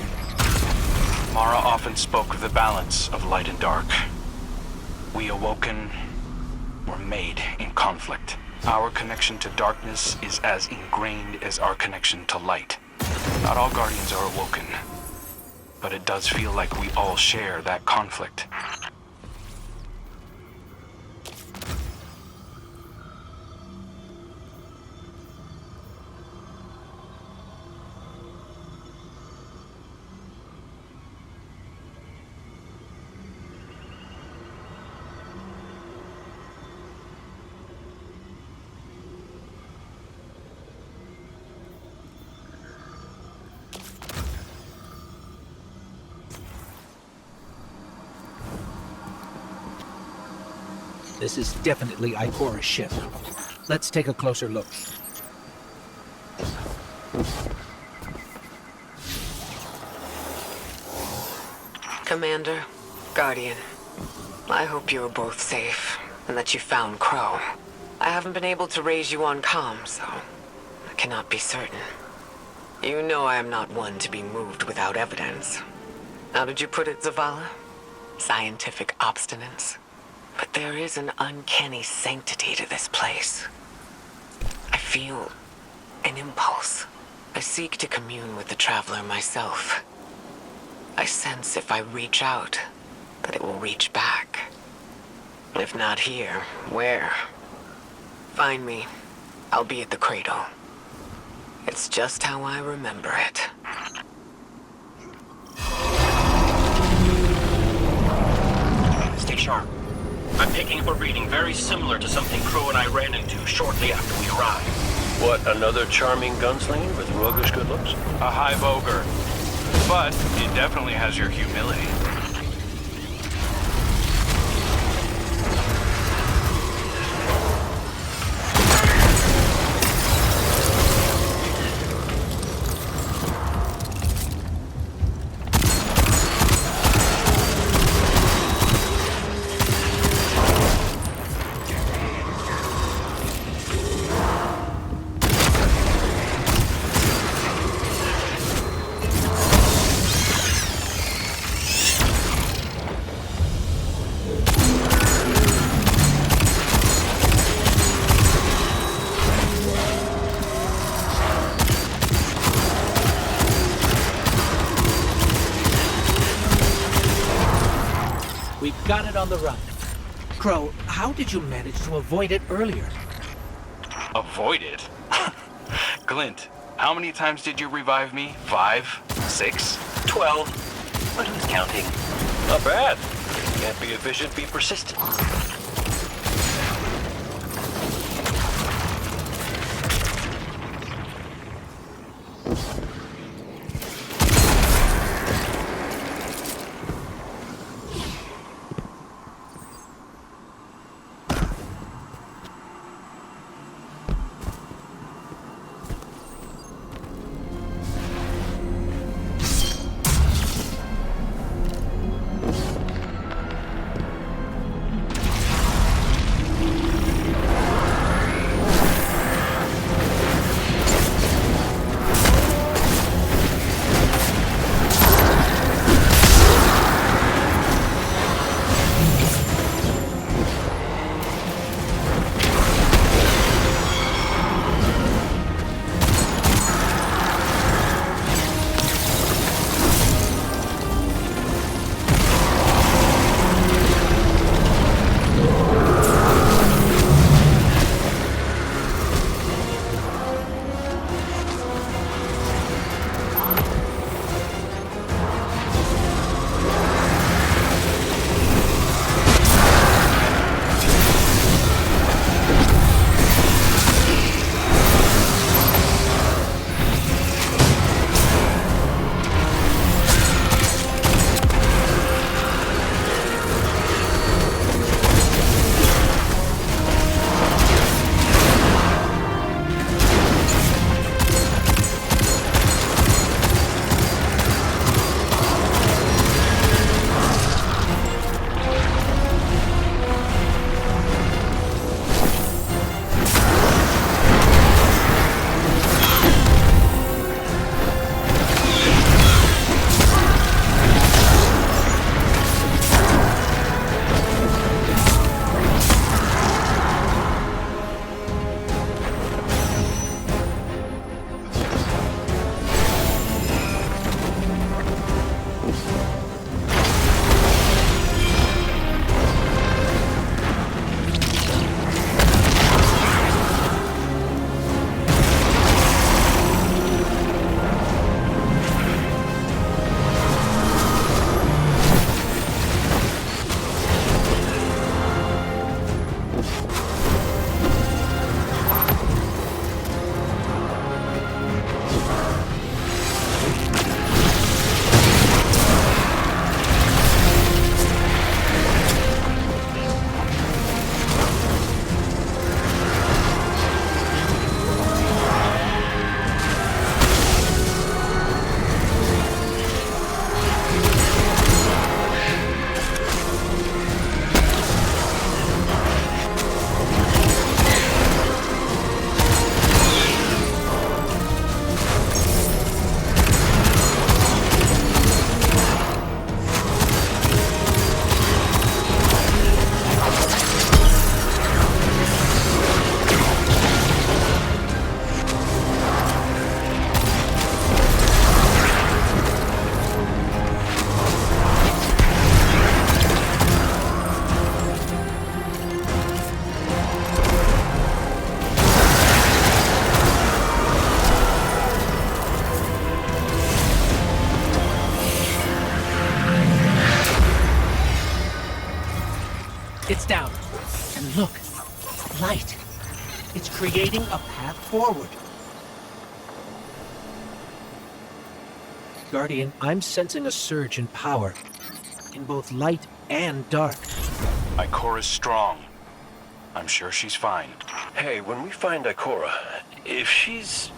Mara often spoke of the balance of light and dark. We Awoken were made in conflict. Our connection to darkness is as ingrained as our connection to light. Not all Guardians are Awoken, but it does feel like we all share that conflict. This is definitely Ikora's ship. Let's take a closer look. Commander, Guardian, I hope you are both safe, and that you found Crow. I haven't been able to raise you on comm, so I cannot be certain. You know I am not one to be moved without evidence. How did you put it, Zavala? Scientific obstinance. But there is an uncanny sanctity to this place. I feel an impulse. I seek to commune with the Traveler myself. I sense if I reach out, that it will reach back. If not here, where? Find me. I'll be at the cradle. It's just how I remember it. Stay sharp. I'm picking up a reading very similar to something Crow and I ran into shortly after we arrived. What, another charming gunslinger with roguish good looks? A high Boger. But he definitely has your humility. We've got it on the run. Crow, how did you manage to avoid it earlier? Avoid it? Glint, how many times did you revive me? 5? 6? 12. But who's counting? Not bad. Can't be efficient, be persistent. It's down. And look, light. It's creating a path forward. Guardian, I'm sensing a surge in power. In both light and dark. Ikora's strong. I'm sure she's fine. Hey, when we find Ikora, if she's...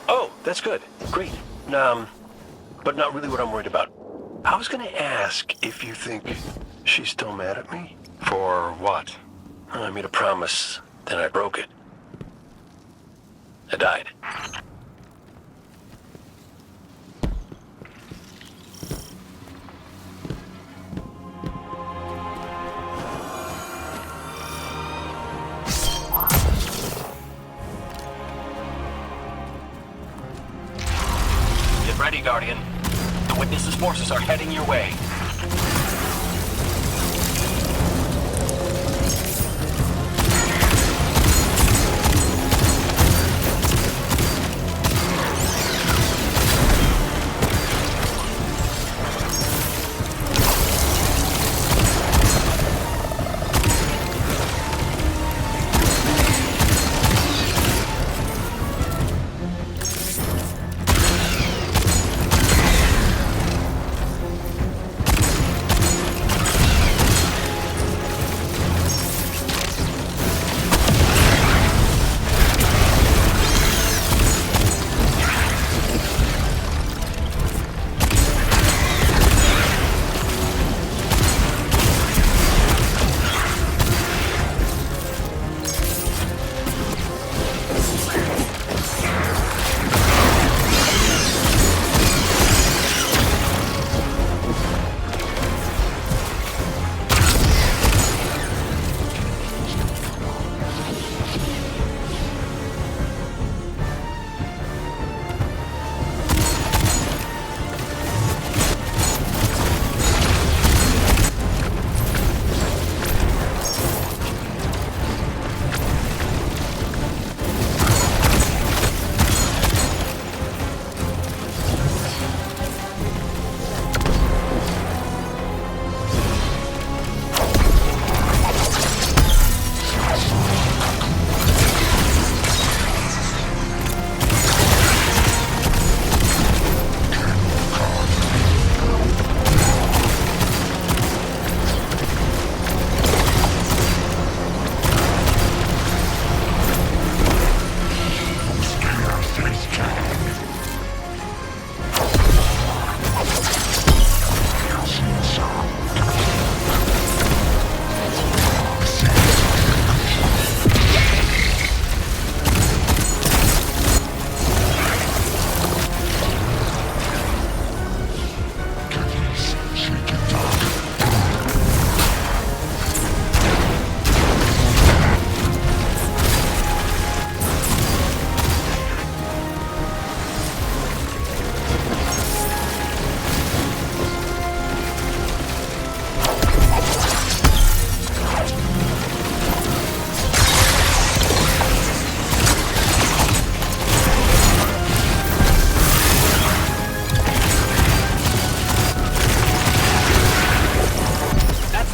Oh, that's good. Great. But not really what I'm worried about. I was gonna ask if you think she's still mad at me. For what? I made a promise, then I broke it. I died. Get ready, Guardian. The Witness's forces are heading your way.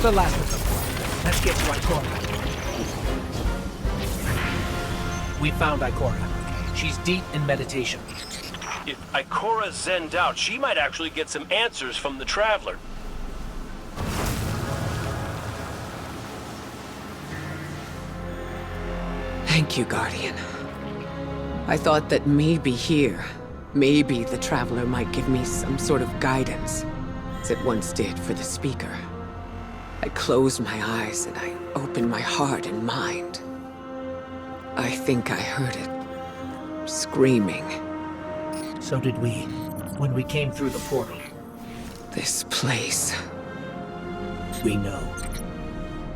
The last of them. Let's get to Ikora. We found Ikora. She's deep in meditation. If Ikora zenned out, she might actually get some answers from the Traveler. Thank you, Guardian. I thought that maybe here, maybe the Traveler might give me some sort of guidance, as it once did for the Speaker. I closed my eyes and I opened my heart and mind. I think I heard it. Screaming. So did we, when we came through the portal. This place. We know.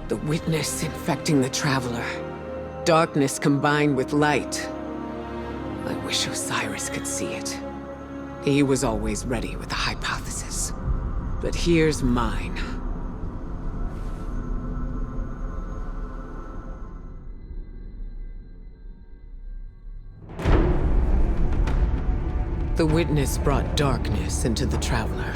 The Witness infecting the Traveler. Darkness combined with light. I wish Osiris could see it. He was always ready with a hypothesis. But here's mine. The Witness brought darkness into the Traveler.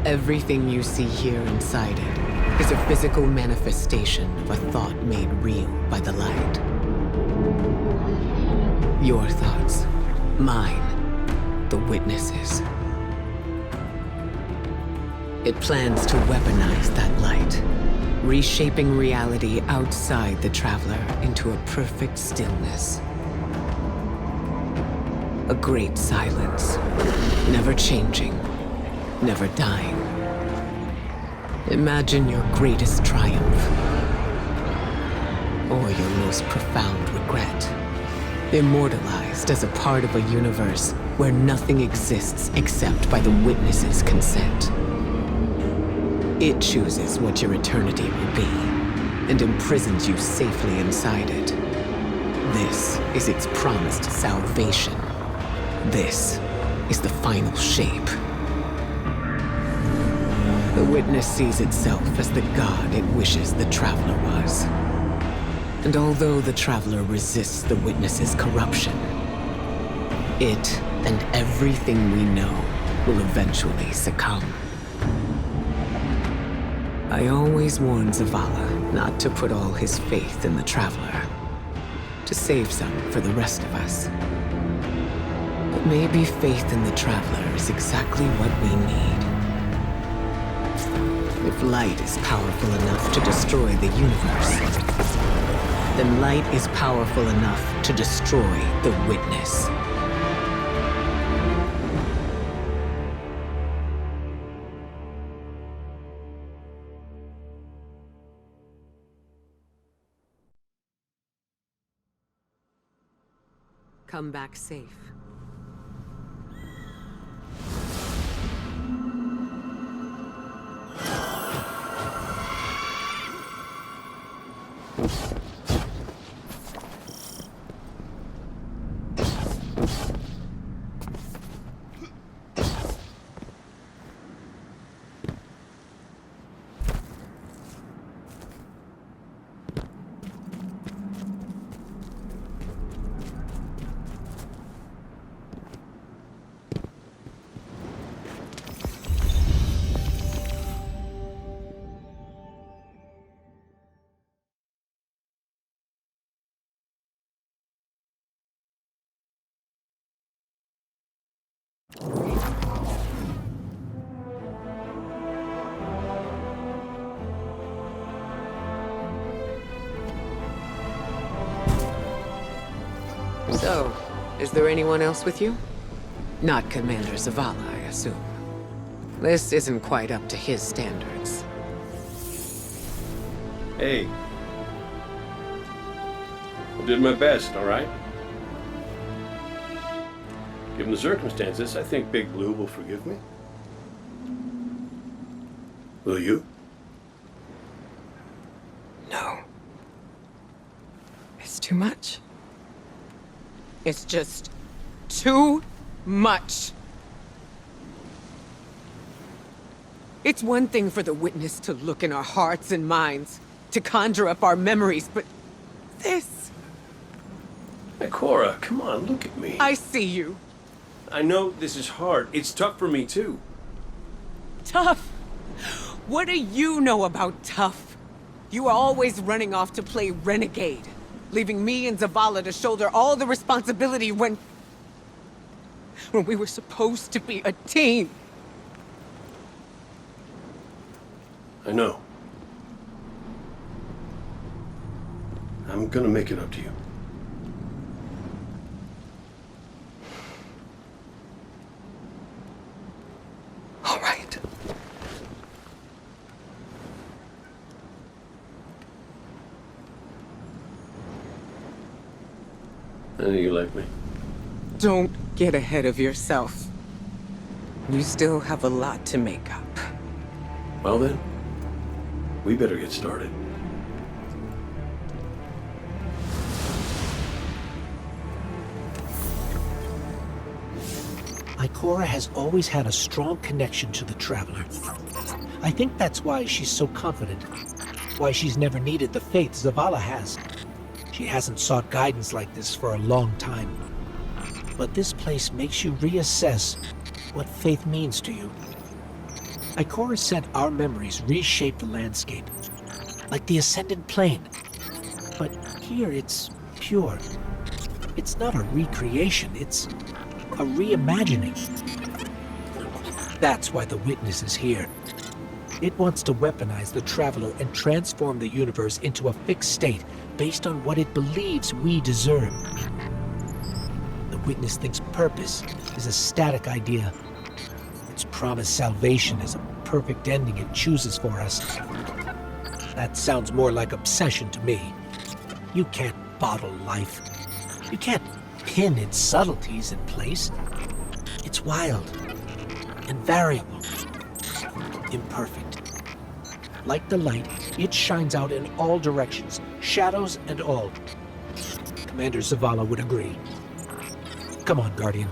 Everything you see here inside it is a physical manifestation of a thought made real by the light. Your thoughts, mine, the witnesses. It plans to weaponize that light, reshaping reality outside the Traveler into a perfect stillness. A great silence, never changing, never dying. Imagine your greatest triumph, or your most profound regret, immortalized as a part of a universe where nothing exists except by the witness's consent. It chooses what your eternity will be, and imprisons you safely inside it. This is its promised salvation. This is the final shape. The Witness sees itself as the god it wishes the Traveler was. And although the Traveler resists the Witness's corruption, it and everything we know will eventually succumb. I always warned Zavala not to put all his faith in the Traveler, to save some for the rest of us. But maybe faith in the Traveler is exactly what we need. If light is powerful enough to destroy the universe, then light is powerful enough to destroy the Witness. Come back safe. So, is there anyone else with you? Not Commander Zavala, I assume. This isn't quite up to his standards. Hey. I did my best, all right? Given the circumstances, I think Big Blue will forgive me. Will you? No. It's too much. It's just too much. It's one thing for the Witness to look in our hearts and minds, to conjure up our memories, but this... Hey, Cora, come on, look at me. I see you. I know this is hard. It's tough for me, too. Tough? What do you know about tough? You are always running off to play renegade, leaving me and Zavala to shoulder all the responsibility when we were supposed to be a team. I know. I'm gonna make it up to you. All right. I know you like me. Don't get ahead of yourself. You still have a lot to make up. Well then, we better get started. Ikora has always had a strong connection to the Traveler. I think that's why she's so confident. Why she's never needed the faith Zavala has. She hasn't sought guidance like this for a long time. But this place makes you reassess what faith means to you. Ikora said our memories reshape the landscape, like the ascended plane. But here it's pure. It's not a recreation, it's a reimagining. That's why the Witness is here. It wants to weaponize the Traveler and transform the universe into a fixed state based on what it believes we deserve. The Witness thinks purpose is a static idea. Its promised salvation is a perfect ending it chooses for us. That sounds more like obsession to me. You can't bottle life. You can't pin its subtleties in place. It's wild and variable, imperfect. Like the light, it shines out in all directions, shadows and all. Commander Zavala would agree. Come on, Guardian.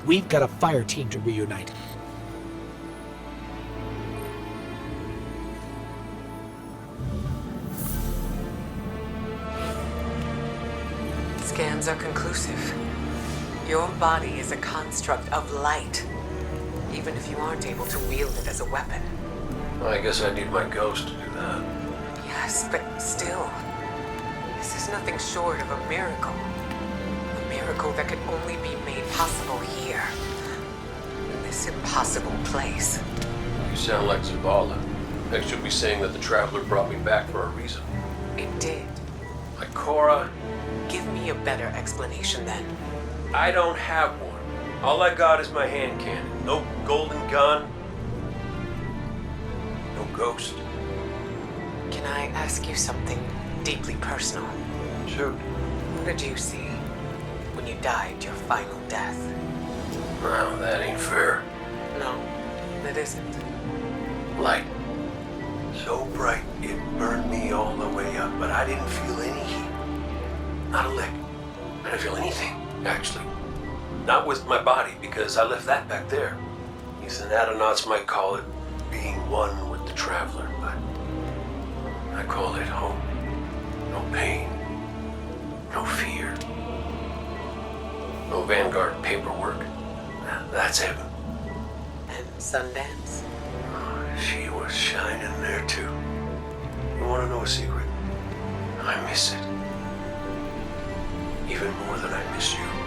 We've got a fire team to reunite. Scans are conclusive. Your body is a construct of light, even if you aren't able to wield it as a weapon. I guess I need my ghost to do that. Yes, but still, this is nothing short of a miracle. A miracle that could only be made possible here, in this impossible place. You sound like Zavala. Next you'll be saying that the Traveler brought me back for a reason. It did. Ikora, Give me a better explanation then. I don't have one. All I got is my hand cannon. No golden gun. No ghost. Can I ask you something deeply personal? Shoot. What did you see when you died your final death? Well, that ain't fair. No, it isn't. Light. So bright it burned me all the way up, but I didn't feel any heat. Not a lick. I didn't feel anything, actually. Not with my body, because I left that back there. These anatonautes might call it being one with the Traveler, but I call it home. No pain. No fear. No Vanguard paperwork. That's heaven. And Sundance? She was shining there too. You want to know a secret? I miss it. Even more than I miss you.